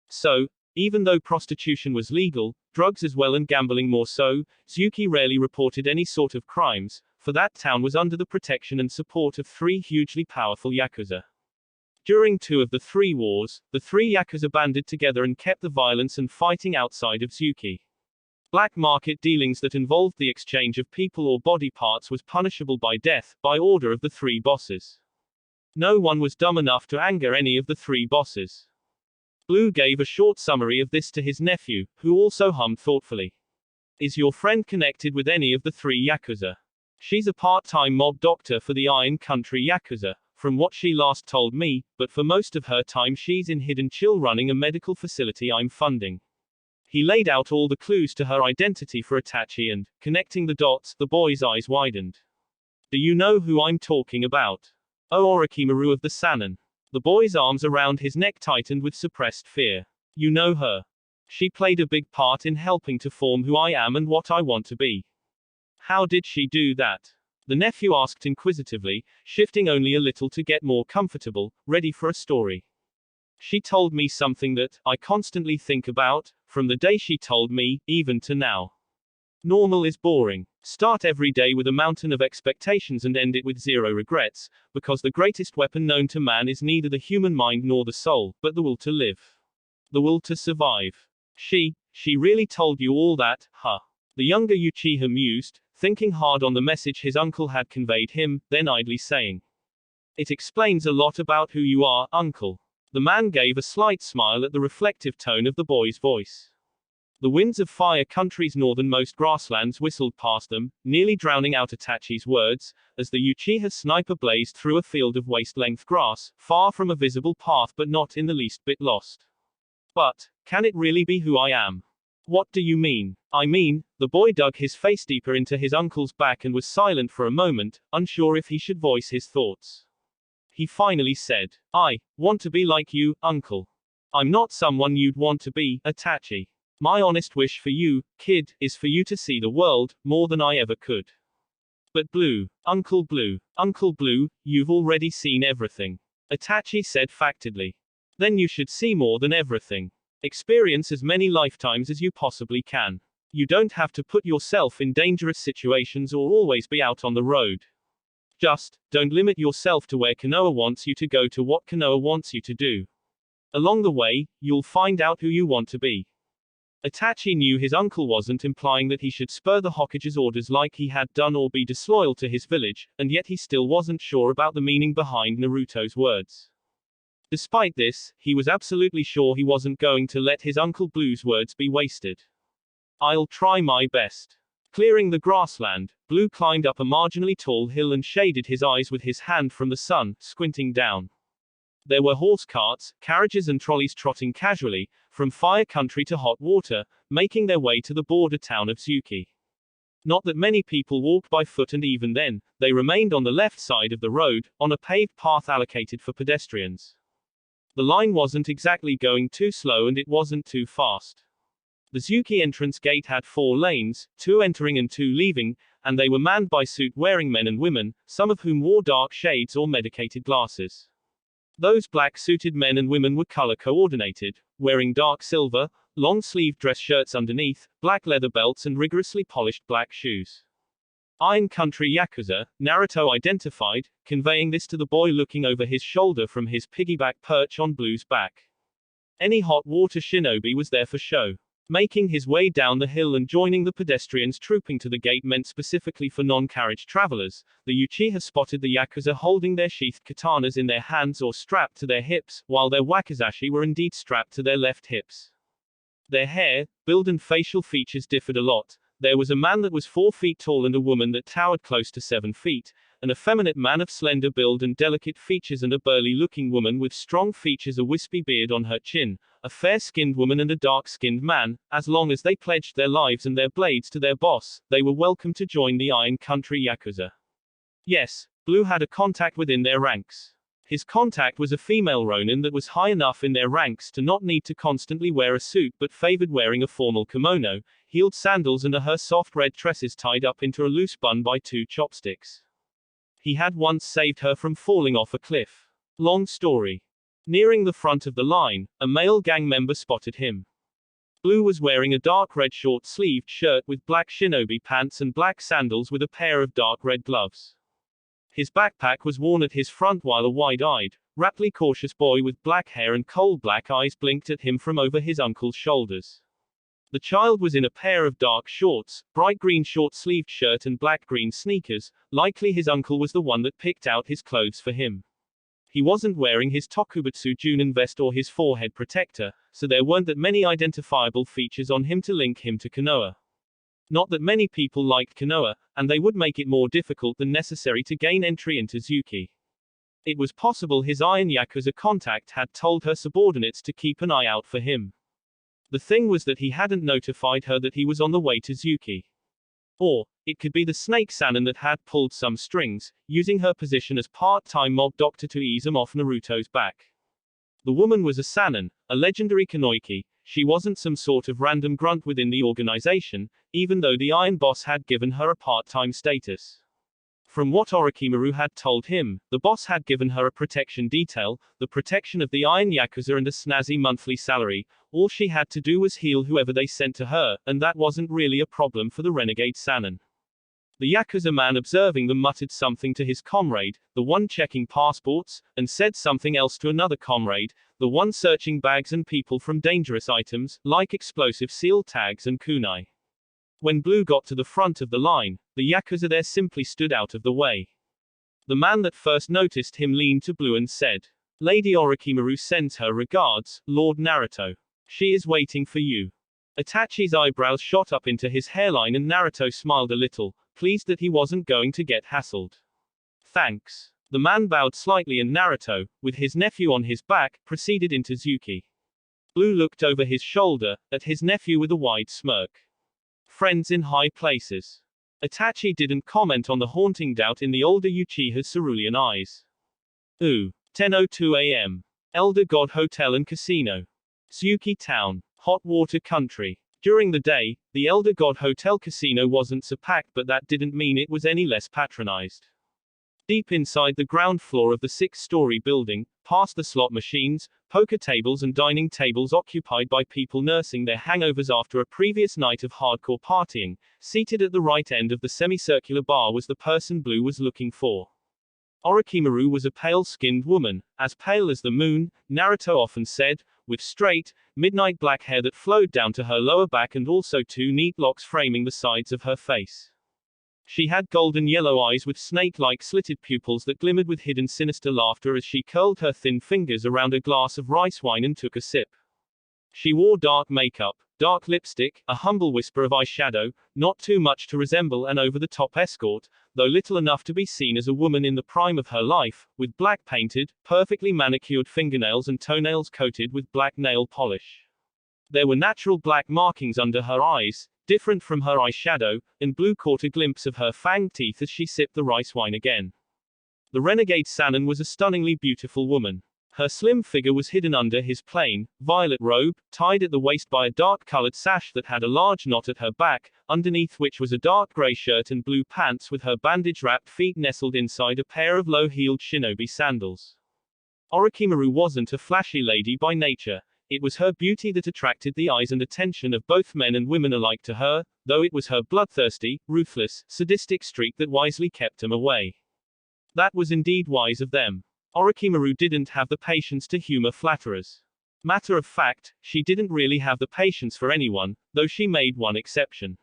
So, even though prostitution was legal, drugs as well and gambling more so, Zuki rarely reported any sort of crimes, for that town was under the protection and support of 3 hugely powerful yakuza. During 2 of the 3 wars, the 3 yakuza banded together and kept the violence and fighting outside of Zuki. Black market dealings that involved the exchange of people or body parts was punishable by death, by order of the 3 bosses. No one was dumb enough to anger any of the 3 bosses. Blue gave a short summary of this to his nephew, who also hummed thoughtfully. Is your friend connected with any of the 3 yakuza? She's a part-time mob doctor for the Iron Country yakuza, from what she last told me, but for most of her time she's in Hidden Chill running a medical facility I'm funding. He laid out all the clues to her identity for Itachi and, connecting the dots, the boy's eyes widened. Do you know who I'm talking about? Oh, Orochimaru of the Sannin. The boy's arms around his neck tightened with suppressed fear. You know her. She played a big part in helping to form who I am and what I want to be. How did she do that? The nephew asked inquisitively, shifting only a little to get more comfortable, ready for a story. She told me something that I constantly think about, from the day she told me, even to now. Normal is boring. Start every day with a mountain of expectations and end it with zero regrets, because the greatest weapon known to man is neither the human mind nor the soul, but the will to live. The will to survive. She really told you all that, huh? The younger Uchiha mused, thinking hard on the message his uncle had conveyed him, then idly saying, "It explains a lot about who you are, uncle." The man gave a slight smile at the reflective tone of the boy's voice. The winds of Fire Country's northernmost grasslands whistled past them, nearly drowning out Itachi's words, as the Uchiha sniper blazed through a field of waist-length grass, far from a visible path but not in the least bit lost. "But, can it really be who I am?" "What do you mean?" "I mean," the boy dug his face deeper into his uncle's back and was silent for a moment, unsure if he should voice his thoughts. He finally said, "I want to be like you, uncle. I'm not someone you'd want to be, Itachi. My honest wish for you, kid, is for you to see the world, more than I ever could." "But Uncle Blue, you've already seen everything," Itachi said factedly. "Then you should see more than everything. Experience as many lifetimes as you possibly can. You don't have to put yourself in dangerous situations or always be out on the road. Just, don't limit yourself to where Konoha wants you to go to what Konoha wants you to do. Along the way, you'll find out who you want to be." Itachi knew his uncle wasn't implying that he should spur the Hokage's orders like he had done or be disloyal to his village, and yet he still wasn't sure about the meaning behind Naruto's words. Despite this, he was absolutely sure he wasn't going to let his Uncle Blue's words be wasted. "I'll try my best." Clearing the grassland, Blue climbed up a marginally tall hill and shaded his eyes with his hand from the sun, squinting down. There were horse carts, carriages and trolleys trotting casually, from Fire Country to Hot Water, making their way to the border town of Zuki. Not that many people walked by foot, and even then, they remained on the left side of the road, on a paved path allocated for pedestrians. The line wasn't exactly going too slow and it wasn't too fast. The Zuki entrance gate had 4 lanes, 2 entering and 2 leaving, and they were manned by suit-wearing men and women, some of whom wore dark shades or medicated glasses. Those black-suited men and women were color-coordinated, wearing dark silver, long-sleeved dress shirts underneath, black leather belts and rigorously polished black shoes. Iron Country Yakuza, Naruto identified, conveying this to the boy looking over his shoulder from his piggyback perch on Blue's back. Any hot water shinobi was there for show. Making his way down the hill and joining the pedestrians trooping to the gate meant specifically for non-carriage travelers, the Uchiha spotted the Yakuza holding their sheathed katanas in their hands or strapped to their hips, while their wakizashi were indeed strapped to their left hips. Their hair, build and facial features differed a lot. There was a man that was 4 feet tall and a woman that towered close to 7 feet, an effeminate man of slender build and delicate features and a burly-looking woman with strong features, a wispy beard on her chin, a fair-skinned woman and a dark-skinned man. As long as they pledged their lives and their blades to their boss, they were welcome to join the Iron Country Yakuza. Yes, Blue had a contact within their ranks. His contact was a female ronin that was high enough in their ranks to not need to constantly wear a suit but favored wearing a formal kimono, heeled sandals and her soft red tresses tied up into a loose bun by 2 chopsticks. He had once saved her from falling off a cliff. Long story. Nearing the front of the line, a male gang member spotted him. Blue was wearing a dark red short-sleeved shirt with black shinobi pants and black sandals with a pair of dark red gloves. His backpack was worn at his front while a wide-eyed, raptly cautious boy with black hair and coal-black eyes blinked at him from over his uncle's shoulders. The child was in a pair of dark shorts, bright green short-sleeved shirt and black-green sneakers. Likely his uncle was the one that picked out his clothes for him. He wasn't wearing his Tokubutsu Junin vest or his forehead protector, so there weren't that many identifiable features on him to link him to Konoha. Not that many people liked Konoha, and they would make it more difficult than necessary to gain entry into Zuki. It was possible his Iron Yakuza contact had told her subordinates to keep an eye out for him. The thing was that he hadn't notified her that he was on the way to Zuki. Or, it could be the Snake Sannin that had pulled some strings, using her position as part-time mob doctor to ease him off Naruto's back. The woman was a Sannin, a legendary Kunoichi. She wasn't some sort of random grunt within the organization, even though the Iron Boss had given her a part-time status. From what Orochimaru had told him, the boss had given her a protection detail, the protection of the Iron Yakuza and a snazzy monthly salary. All she had to do was heal whoever they sent to her, and that wasn't really a problem for the renegade Sannin. The Yakuza man observing them muttered something to his comrade, the one checking passports, and said something else to another comrade, the one searching bags and people from dangerous items, like explosive seal tags and kunai. When Blue got to the front of the line, the Yakuza there simply stood out of the way. The man that first noticed him leaned to Blue and said, "Lady Orochimaru sends her regards, Lord Naruto. She is waiting for you." Itachi's eyebrows shot up into his hairline and Naruto smiled a little, pleased that he wasn't going to get hassled. "Thanks." The man bowed slightly and Naruto, with his nephew on his back, proceeded into Zuki. Blue looked over his shoulder, at his nephew with a wide smirk. Friends in high places. Itachi didn't comment on the haunting doubt in the older Uchiha's cerulean eyes. 10:02 a.m. Elder God Hotel and Casino. Zuki Town. Hot water country. During the day, the Elder God Hotel Casino wasn't so packed, but that didn't mean it was any less patronized. Deep inside the ground floor of the 6-story building, past the slot machines, poker tables and dining tables occupied by people nursing their hangovers after a previous night of hardcore partying, seated at the right end of the semicircular bar was the person Blue was looking for. Orochimaru was a pale-skinned woman, as pale as the moon, Naruto often said, with straight, midnight black hair that flowed down to her lower back and also 2 neat locks framing the sides of her face. She had golden yellow eyes with snake-like slitted pupils that glimmered with hidden sinister laughter as she curled her thin fingers around a glass of rice wine and took a sip. She wore dark makeup, dark lipstick, a humble whisper of eyeshadow, not too much to resemble an over-the-top escort, though little enough to be seen as a woman in the prime of her life, with black painted, perfectly manicured fingernails and toenails coated with black nail polish. There were natural black markings under her eyes, different from her eyeshadow, and Blue caught a glimpse of her fanged teeth as she sipped the rice wine again. The renegade Sannin was a stunningly beautiful woman. Her slim figure was hidden under his plain, violet robe, tied at the waist by a dark-colored sash that had a large knot at her back, underneath which was a dark gray shirt and blue pants with her bandage-wrapped feet nestled inside a pair of low-heeled shinobi sandals. Orochimaru wasn't a flashy lady by nature. It was her beauty that attracted the eyes and attention of both men and women alike to her, though it was her bloodthirsty, ruthless, sadistic streak that wisely kept them away. That was indeed wise of them. Orochimaru didn't have the patience to humor flatterers. Matter of fact, she didn't really have the patience for anyone, though she made one exception.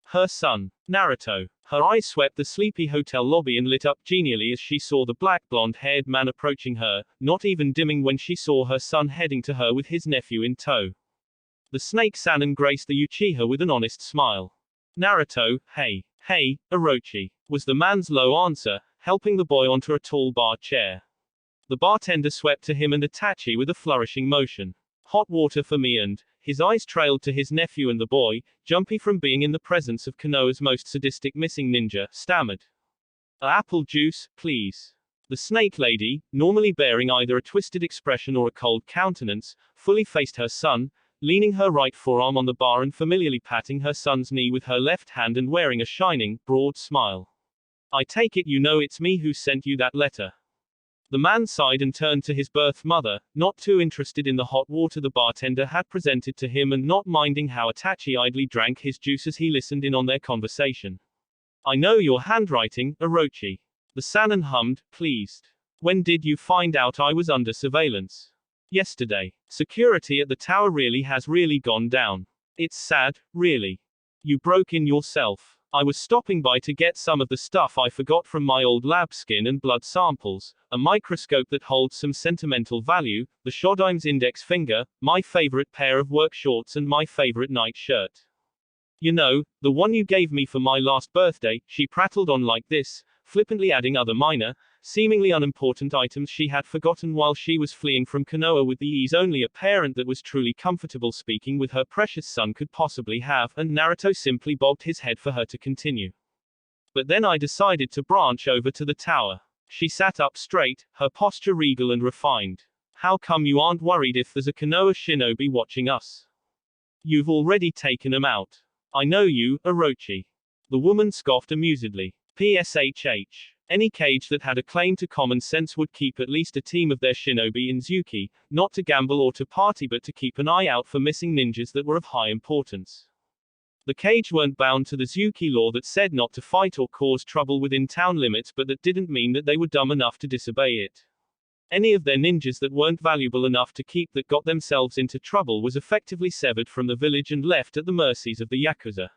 Her son, Naruto. Her eyes swept the sleepy hotel lobby and lit up genially as she saw the black blonde-haired man approaching her, not even dimming when she saw her son heading to her with his nephew in tow. The snake Sannin graced the Uchiha with an honest smile. "Naruto, hey, Orochi," was the man's low answer, helping the boy onto a tall bar chair. The bartender swept to him and Itachi with a flourishing motion. "Hot water for me," and his eyes trailed to his nephew and the boy, jumpy from being in the presence of Konoha's most sadistic missing ninja, stammered. "Apple juice, please." The snake lady, normally bearing either a twisted expression or a cold countenance, fully faced her son, leaning her right forearm on the bar and familiarly patting her son's knee with her left hand and wearing a shining, broad smile. "I take it you know it's me who sent you that letter." The man sighed and turned to his birth mother, not too interested in the hot water the bartender had presented to him and not minding how Itachi idly drank his juice as he listened in on their conversation. "I know your handwriting, Orochi." The Sannin hummed, pleased. "When did you find out I was under surveillance?" "Yesterday. Security at the tower has really gone down. It's sad, really. You broke in yourself. I was stopping by to get some of the stuff I forgot from my old lab, skin and blood samples, a microscope that holds some sentimental value, the Shodime's index finger, my favorite pair of work shorts and my favorite night shirt. You know, the one you gave me for my last birthday." She prattled on like this, flippantly adding other minor, seemingly unimportant items she had forgotten while she was fleeing from Konoha with the ease only a parent that was truly comfortable speaking with her precious son could possibly have, and Naruto simply bobbed his head for her to continue. "But then I decided to branch over to the tower." She sat up straight, her posture regal and refined. "How come you aren't worried if there's a Konoha shinobi watching us? You've already taken him out. I know you, Orochi." The woman scoffed amusedly. PSHH. Any cage that had a claim to common sense would keep at least a team of their shinobi in Zuki, not to gamble or to party but to keep an eye out for missing ninjas that were of high importance. The cage weren't bound to the Zuki law that said not to fight or cause trouble within town limits, but that didn't mean that they were dumb enough to disobey it. Any of their ninjas that weren't valuable enough to keep that got themselves into trouble was effectively severed from the village and left at the mercies of the Yakuza.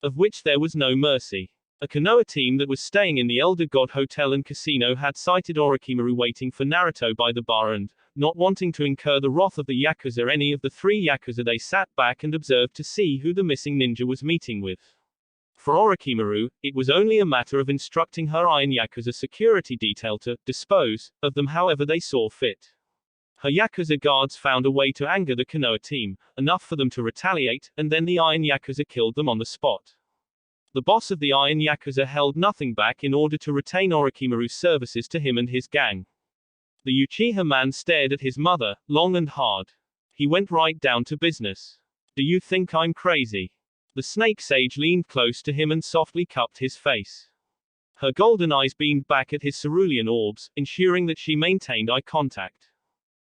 Of which there was no mercy. A Konoha team that was staying in the Elder God Hotel and Casino had sighted Orochimaru waiting for Naruto by the bar and, not wanting to incur the wrath of the Yakuza, any of the three Yakuza, they sat back and observed to see who the missing ninja was meeting with. For Orochimaru, it was only a matter of instructing her Iron Yakuza security detail to dispose of them however they saw fit. Her Yakuza guards found a way to anger the Konoha team, enough for them to retaliate, and then the Iron Yakuza killed them on the spot. The boss of the Iron Yakuza held nothing back in order to retain Orochimaru's services to him and his gang. The Uchiha man stared at his mother, long and hard. He went right down to business. Do you think I'm crazy? The snake sage leaned close to him and softly cupped his face. Her golden eyes beamed back at his cerulean orbs, ensuring that she maintained eye contact.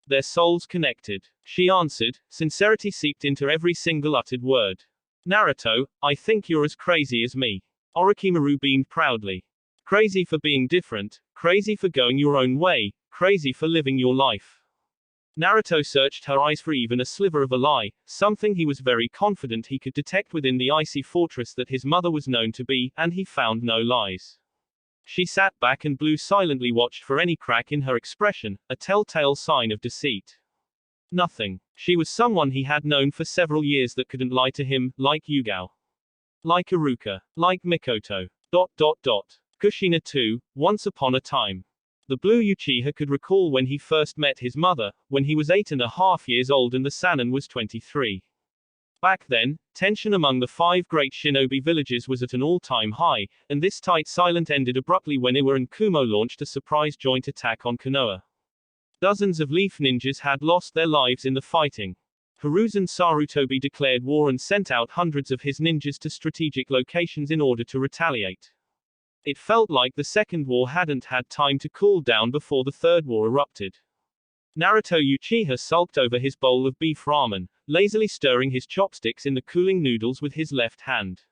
Their souls connected. She answered, sincerity seeped into every single uttered word. Naruto, I think you're as crazy as me. Orochimaru beamed proudly. Crazy for being different, crazy for going your own way, crazy for living your life. Naruto searched her eyes for even a sliver of a lie, something he was very confident he could detect within the icy fortress that his mother was known to be, and he found no lies. She sat back and Blue silently watched for any crack in her expression, a telltale sign of deceit. Nothing. She was someone he had known for several years that couldn't lie to him, like Yugao. Like Iruka. Like Mikoto. Kushina too, once upon a time. The Blue Uchiha could recall when he first met his mother, when he was 8.5 years old and the Sannin was 23. Back then, tension among the 5 great shinobi villages was at an all-time high, and this tight silence ended abruptly when Iwa and Kumo launched a surprise joint attack on Konoha. Dozens of Leaf ninjas had lost their lives in the fighting. Hiruzen Sarutobi declared war and sent out hundreds of his ninjas to strategic locations in order to retaliate. It felt like the second war hadn't had time to cool down before the third war erupted. Naruto Uchiha sulked over his bowl of beef ramen, lazily stirring his chopsticks in the cooling noodles with his left hand.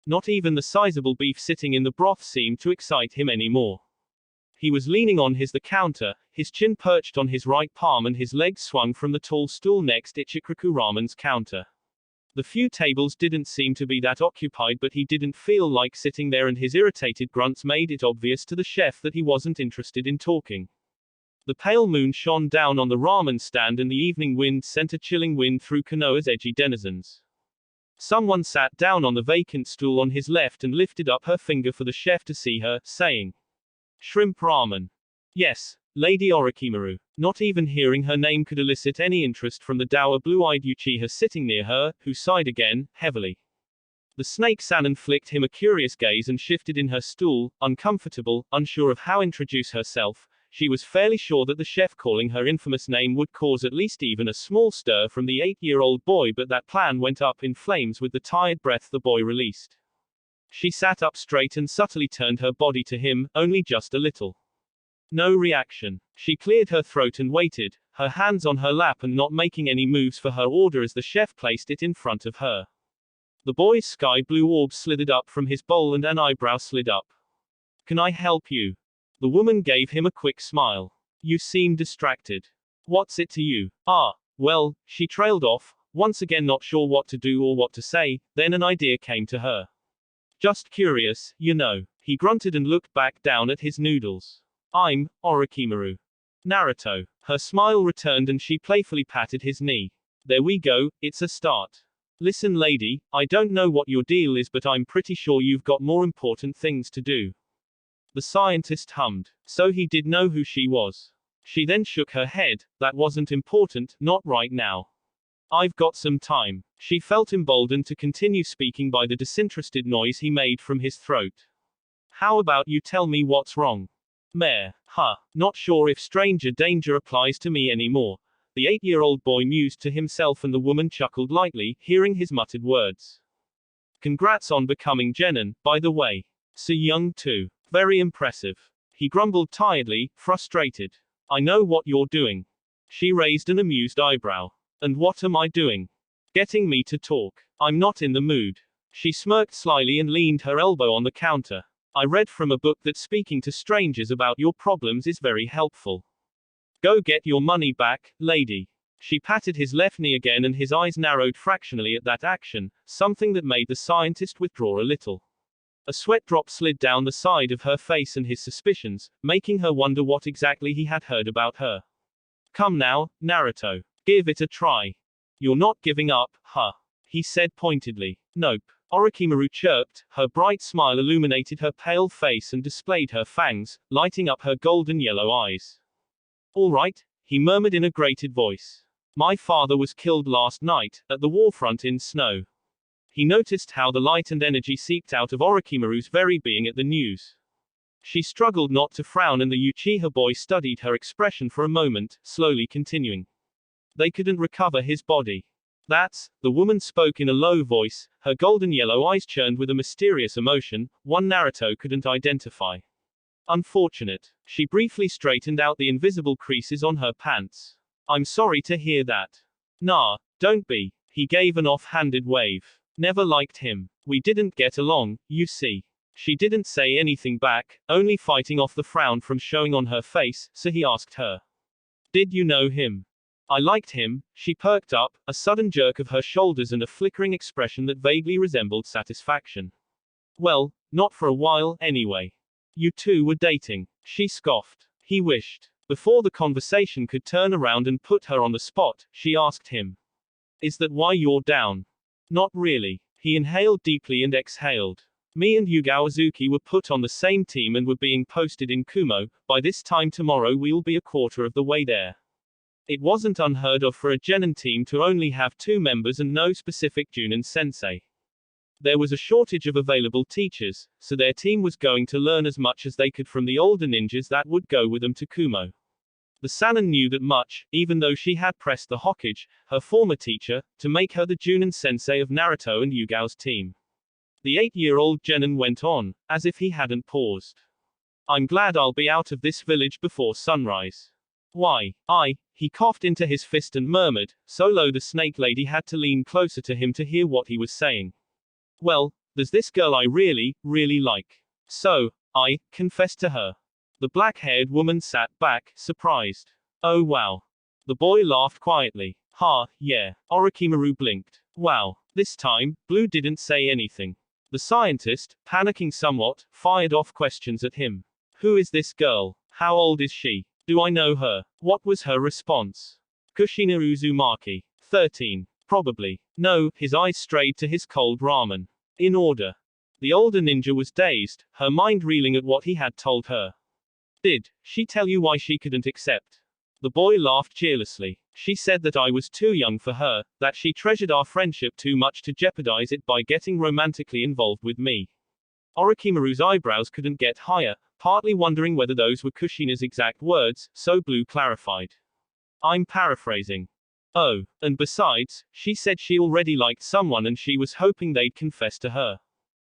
Not even the sizable beef sitting in the broth seemed to excite him anymore. He was leaning on the counter, his chin perched on his right palm and his legs swung from the tall stool next Ichikuku Ramen's counter. The few tables didn't seem to be that occupied, but he didn't feel like sitting there, and his irritated grunts made it obvious to the chef that he wasn't interested in talking. The pale moon shone down on the ramen stand and the evening wind sent a chilling wind through Konoha's edgy denizens. Someone sat down on the vacant stool on his left and lifted up her finger for the chef to see her, saying, "Shrimp ramen." Yes, Lady Orochimaru. Not even hearing her name could elicit any interest from the dour blue-eyed Uchiha sitting near her, who sighed again, heavily. The snake Sannin flicked him a curious gaze and shifted in her stool, uncomfortable, unsure of how to introduce herself. She was fairly sure that the chef calling her infamous name would cause at least even a small stir from the 8-year-old boy, but that plan went up in flames with the tired breath the boy released. She sat up straight and subtly turned her body to him, only just a little. No reaction. She cleared her throat and waited, her hands on her lap and not making any moves for her order as the chef placed it in front of her. The boy's sky blue orb slithered up from his bowl and an eyebrow slid up. "Can I help you?" The woman gave him a quick smile. "You seem distracted. What's it to you?" Well, she trailed off, once again not sure what to do or what to say, then an idea came to her. "Just curious, you know." He grunted and looked back down at his noodles. "I'm Orochimaru." Naruto. Her smile returned and she playfully patted his knee. "There we go, it's a start. Listen lady, I don't know what your deal is, but I'm pretty sure you've got more important things to do." The scientist hummed. So he did know who she was. She then shook her head. "That wasn't important, not right now. I've got some time." She felt emboldened to continue speaking by the disinterested noise he made from his throat. "How about you tell me what's wrong?" "Meh, not sure if stranger danger applies to me anymore," the 8-year-old boy mused to himself, and the woman chuckled lightly, hearing his muttered words. "Congrats on becoming genin, by the way." So young too. Very impressive. He grumbled tiredly, frustrated. I know what you're doing. She raised an amused eyebrow. And what am I doing? Getting me to talk. I'm not in the mood. She smirked slyly and leaned her elbow on the counter. I read from a book that speaking to strangers about your problems is very helpful. Go get your money back, lady. She patted his left knee again and his eyes narrowed fractionally at that action, something that made the scientist withdraw a little. A sweat drop slid down the side of her face and his suspicions, making her wonder what exactly he had heard about her. Come now, Naruto. Give it a try. You're not giving up, huh? He said pointedly. Nope. Orochimaru chirped, her bright smile illuminated her pale face and displayed her fangs, lighting up her golden yellow eyes. All right, he murmured in a grated voice. My father was killed last night, at the warfront in snow. He noticed how the light and energy seeped out of Orochimaru's very being at the news. She struggled not to frown and the Uchiha boy studied her expression for a moment, slowly continuing. They couldn't recover his body. The woman spoke in a low voice, her golden yellow eyes churned with a mysterious emotion, one Naruto couldn't identify. Unfortunate. She briefly straightened out the invisible creases on her pants. I'm sorry to hear that. Nah, don't be. He gave an off-handed wave. Never liked him. We didn't get along, you see. She didn't say anything back, only fighting off the frown from showing on her face, so he asked her. Did you know him? I liked him. She perked up, a sudden jerk of her shoulders and a flickering expression that vaguely resembled satisfaction. Well, not for a while, anyway. You two were dating. She scoffed. He wished. Before the conversation could turn around and put her on the spot, she asked him. Is that why you're down? Not really. He inhaled deeply and exhaled. Me and Yugao Zuki were put on the same team and were being posted in Kumo. By this time tomorrow we'll be a quarter of the way there. It wasn't unheard of for a genin team to only have 2 members and no specific Junin sensei. There was a shortage of available teachers, so their team was going to learn as much as they could from the older ninjas that would go with them to Kumo. The Sannin knew that much, even though she had pressed the Hokage, her former teacher, to make her the Junin sensei of Naruto and Yugao's team. The 8-year-old genin went on, as if he hadn't paused. I'm glad I'll be out of this village before sunrise. Why, he coughed into his fist and murmured, so low the snake lady had to lean closer to him to hear what he was saying. Well, there's this girl I really, really like. So, I confessed to her. The black-haired woman sat back, surprised. Oh wow. The boy laughed quietly. Ha, yeah. Orochimaru blinked. Wow. This time, Blue didn't say anything. The scientist, panicking somewhat, fired off questions at him. Who is this girl? How old is she? Do I know her? What was her response? Kushina Uzumaki. 13. Probably. No, his eyes strayed to his cold ramen. In order. The older ninja was dazed, her mind reeling at what he had told her. Did she tell you why she couldn't accept? The boy laughed cheerlessly. She said that I was too young for her, that she treasured our friendship too much to jeopardize it by getting romantically involved with me. Orochimaru's eyebrows couldn't get higher, partly wondering whether those were Kushina's exact words, so Blue clarified. I'm paraphrasing. Oh, and besides, she said she already liked someone and she was hoping they'd confess to her.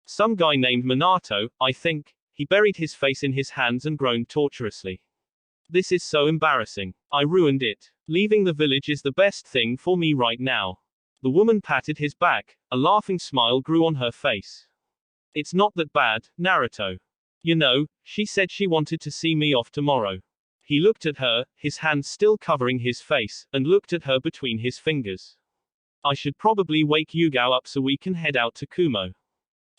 Some guy named Minato, I think. He buried his face in his hands and groaned torturously. This is so embarrassing. I ruined it. Leaving the village is the best thing for me right now. The woman patted his back, a laughing smile grew on her face. It's not that bad, Naruto. You know, she said she wanted to see me off tomorrow. He looked at her, his hands still covering his face, and looked at her between his fingers. I should probably wake Yugao up so we can head out to Kumo.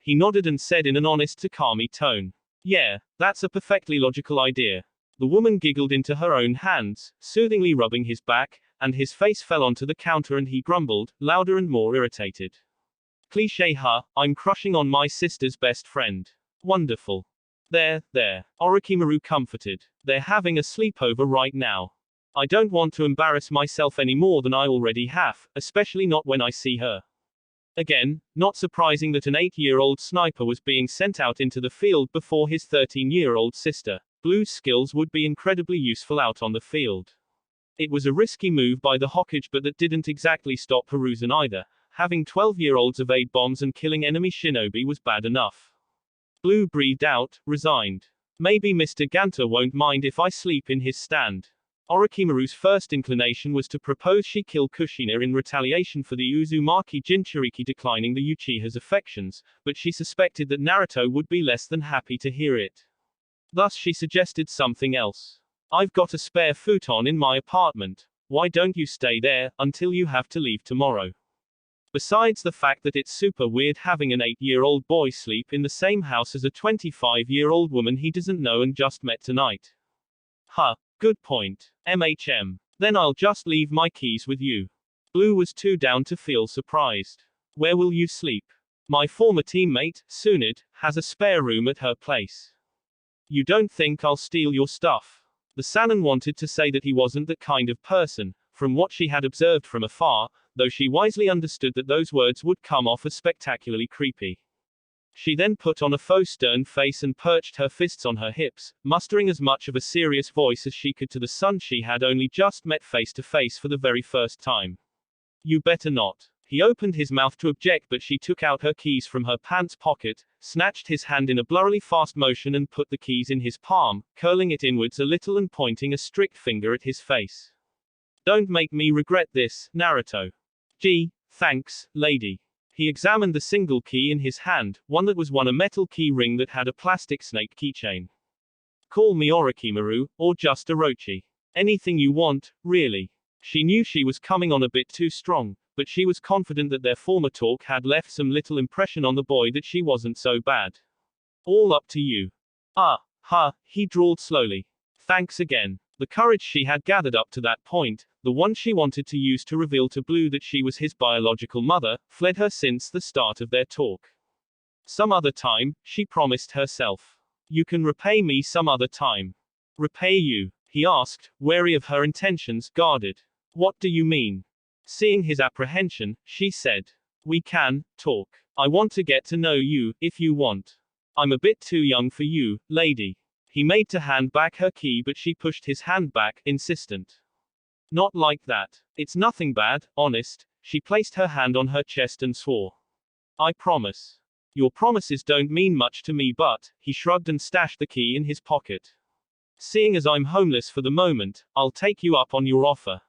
He nodded and said in an honest to calmy tone. Yeah, that's a perfectly logical idea. The woman giggled into her own hands, soothingly rubbing his back, and his face fell onto the counter and he grumbled, louder and more irritated. Cliché huh, I'm crushing on my sister's best friend. Wonderful. There, Orochimaru comforted. They're having a sleepover right now. I don't want to embarrass myself any more than I already have, especially not when I see her. Again, not surprising that an 8-year-old sniper was being sent out into the field before his 13-year-old sister. Blue's skills would be incredibly useful out on the field. It was a risky move by the Hokage, but that didn't exactly stop Hiruzen either. Having 12-year-olds evade bombs and killing enemy shinobi was bad enough. Blue breathed out, resigned. Maybe Mr. Ganter won't mind if I sleep in his stand. Orochimaru's first inclination was to propose she kill Kushina in retaliation for the Uzumaki Jinchuriki declining the Uchiha's affections, but she suspected that Naruto would be less than happy to hear it. Thus she suggested something else. I've got a spare futon in my apartment. Why don't you stay there, until you have to leave tomorrow? Besides the fact that it's super weird having an 8-year-old boy sleep in the same house as a 25-year-old woman he doesn't know and just met tonight. Huh, good point. Then I'll just leave my keys with you. Blue was too down to feel surprised. Where will you sleep? My former teammate, Tsunade, has a spare room at her place. You don't think I'll steal your stuff? The Sannin wanted to say that he wasn't that kind of person, from what she had observed from afar, though she wisely understood that those words would come off as spectacularly creepy. She then put on a faux stern face and perched her fists on her hips, mustering as much of a serious voice as she could to the son she had only just met face to face for the very first time. You better not. He opened his mouth to object, but she took out her keys from her pants pocket, snatched his hand in a blurrily fast motion and put the keys in his palm, curling it inwards a little and pointing a strict finger at his face. Don't make me regret this, Naruto. Gee, thanks, lady. He examined the single key in his hand, one that was a metal key ring that had a plastic snake keychain. Call me Orochimaru, or just Orochi. Anything you want, really. She knew she was coming on a bit too strong, but she was confident that their former talk had left some little impression on the boy that she wasn't so bad. All up to you. He drawled slowly. Thanks again. The courage she had gathered up to that point, the one she wanted to use to reveal to Blue that she was his biological mother, fled her since the start of their talk. Some other time, she promised herself. You can repay me some other time. Repay you? He asked, wary of her intentions, guarded. What do you mean? Seeing his apprehension, she said. We can talk. I want to get to know you, if you want. I'm a bit too young for you, lady. He made to hand back her key, but she pushed his hand back, insistent. Not like that. It's nothing bad, honest. She placed her hand on her chest and swore. I promise. Your promises don't mean much to me, but, he shrugged and stashed the key in his pocket. Seeing as I'm homeless for the moment, I'll take you up on your offer.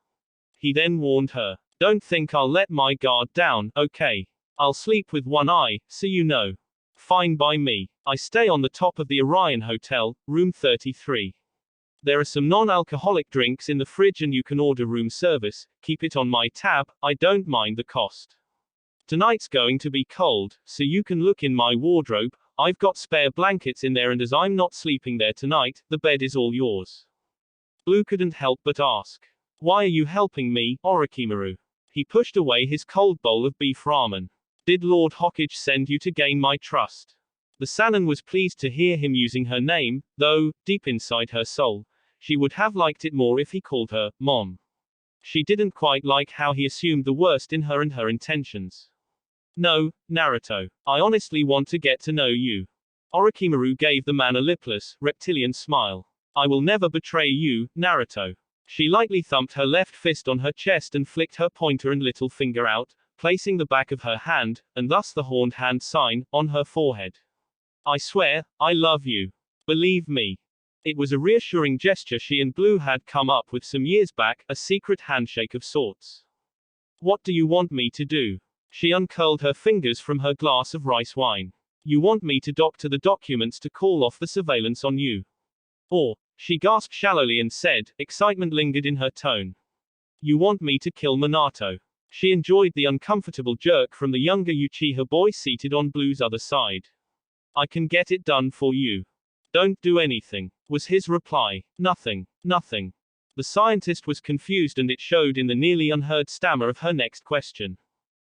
He then warned her. Don't think I'll let my guard down, okay? I'll sleep with one eye, so you know. Fine by me. I stay on the top of the Orion Hotel, room 33. There are some non-alcoholic drinks in the fridge and you can order room service, keep it on my tab, I don't mind the cost. Tonight's going to be cold, so you can look in my wardrobe, I've got spare blankets in there and as I'm not sleeping there tonight, the bed is all yours. Blue couldn't help but ask. Why are you helping me, Orochimaru? He pushed away his cold bowl of beef ramen. Did Lord Hokage send you to gain my trust? The Sannin was pleased to hear him using her name, though, deep inside her soul, she would have liked it more if he called her, Mom. She didn't quite like how he assumed the worst in her and her intentions. No, Naruto. I honestly want to get to know you. Orochimaru gave the man a lipless, reptilian smile. I will never betray you, Naruto. She lightly thumped her left fist on her chest and flicked her pointer and little finger out, placing the back of her hand, and thus the horned hand sign, on her forehead. I swear, I love you. Believe me. It was a reassuring gesture she and Blue had come up with some years back, a secret handshake of sorts. What do you want me to do? She uncurled her fingers from her glass of rice wine. You want me to doctor the documents to call off the surveillance on you? Or, she gasped shallowly and said, excitement lingered in her tone. You want me to kill Minato? She enjoyed the uncomfortable jerk from the younger Uchiha boy seated on Blue's other side. I can get it done for you. Don't do anything, was his reply. Nothing. The scientist was confused and it showed in the nearly unheard stammer of her next question.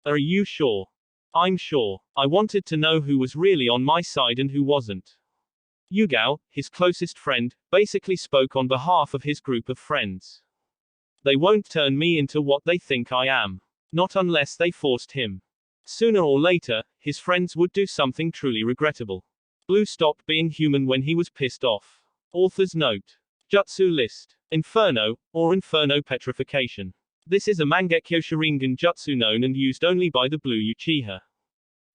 Are you sure? I'm sure. I wanted to know who was really on my side and who wasn't. Yugao, his closest friend, basically spoke on behalf of his group of friends. They won't turn me into what they think I am. Not unless they forced him. Sooner or later, his friends would do something truly regrettable. Blue stopped being human when he was pissed off. Author's note. Jutsu list. Inferno, or Inferno Petrification. This is a Mangekyo Sharingan jutsu known and used only by the Blue Uchiha.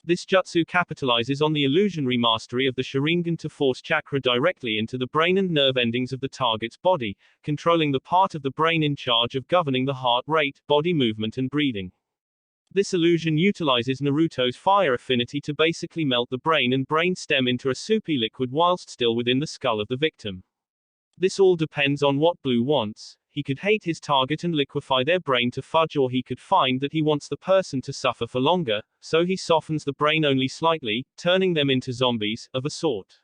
This jutsu capitalizes on the illusionary mastery of the Sharingan to force chakra directly into the brain and nerve endings of the target's body, controlling the part of the brain in charge of governing the heart rate, body movement and breathing. This illusion utilizes Naruto's fire affinity to basically melt the brain and brain stem into a soupy liquid whilst still within the skull of the victim. This all depends on what Blue wants. He could hate his target and liquefy their brain to fudge, or he could find that he wants the person to suffer for longer, so he softens the brain only slightly, turning them into zombies, of a sort.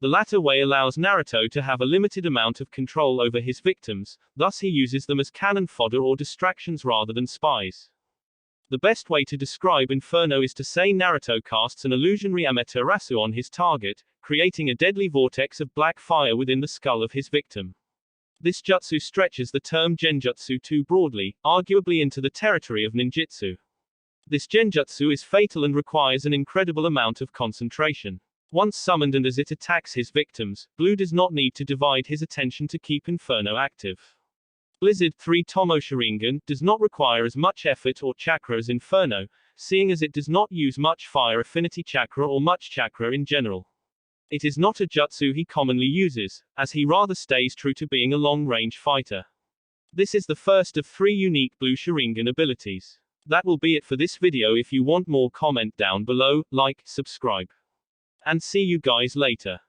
The latter way allows Naruto to have a limited amount of control over his victims, thus he uses them as cannon fodder or distractions rather than spies. The best way to describe Inferno is to say Naruto casts an illusionary Amaterasu on his target, creating a deadly vortex of black fire within the skull of his victim. This jutsu stretches the term genjutsu too broadly, arguably into the territory of ninjutsu. This genjutsu is fatal and requires an incredible amount of concentration. Once summoned and as it attacks his victims, Blue does not need to divide his attention to keep Inferno active. Blizzard 3 Tomo Sharingan does not require as much effort or chakra as Inferno, seeing as it does not use much fire affinity chakra or much chakra in general. It is not a jutsu he commonly uses, as he rather stays true to being a long-range fighter. This is the first of 3 unique Blue Sharingan abilities. That will be it for this video. If you want more, comment down below, like, subscribe. And see you guys later.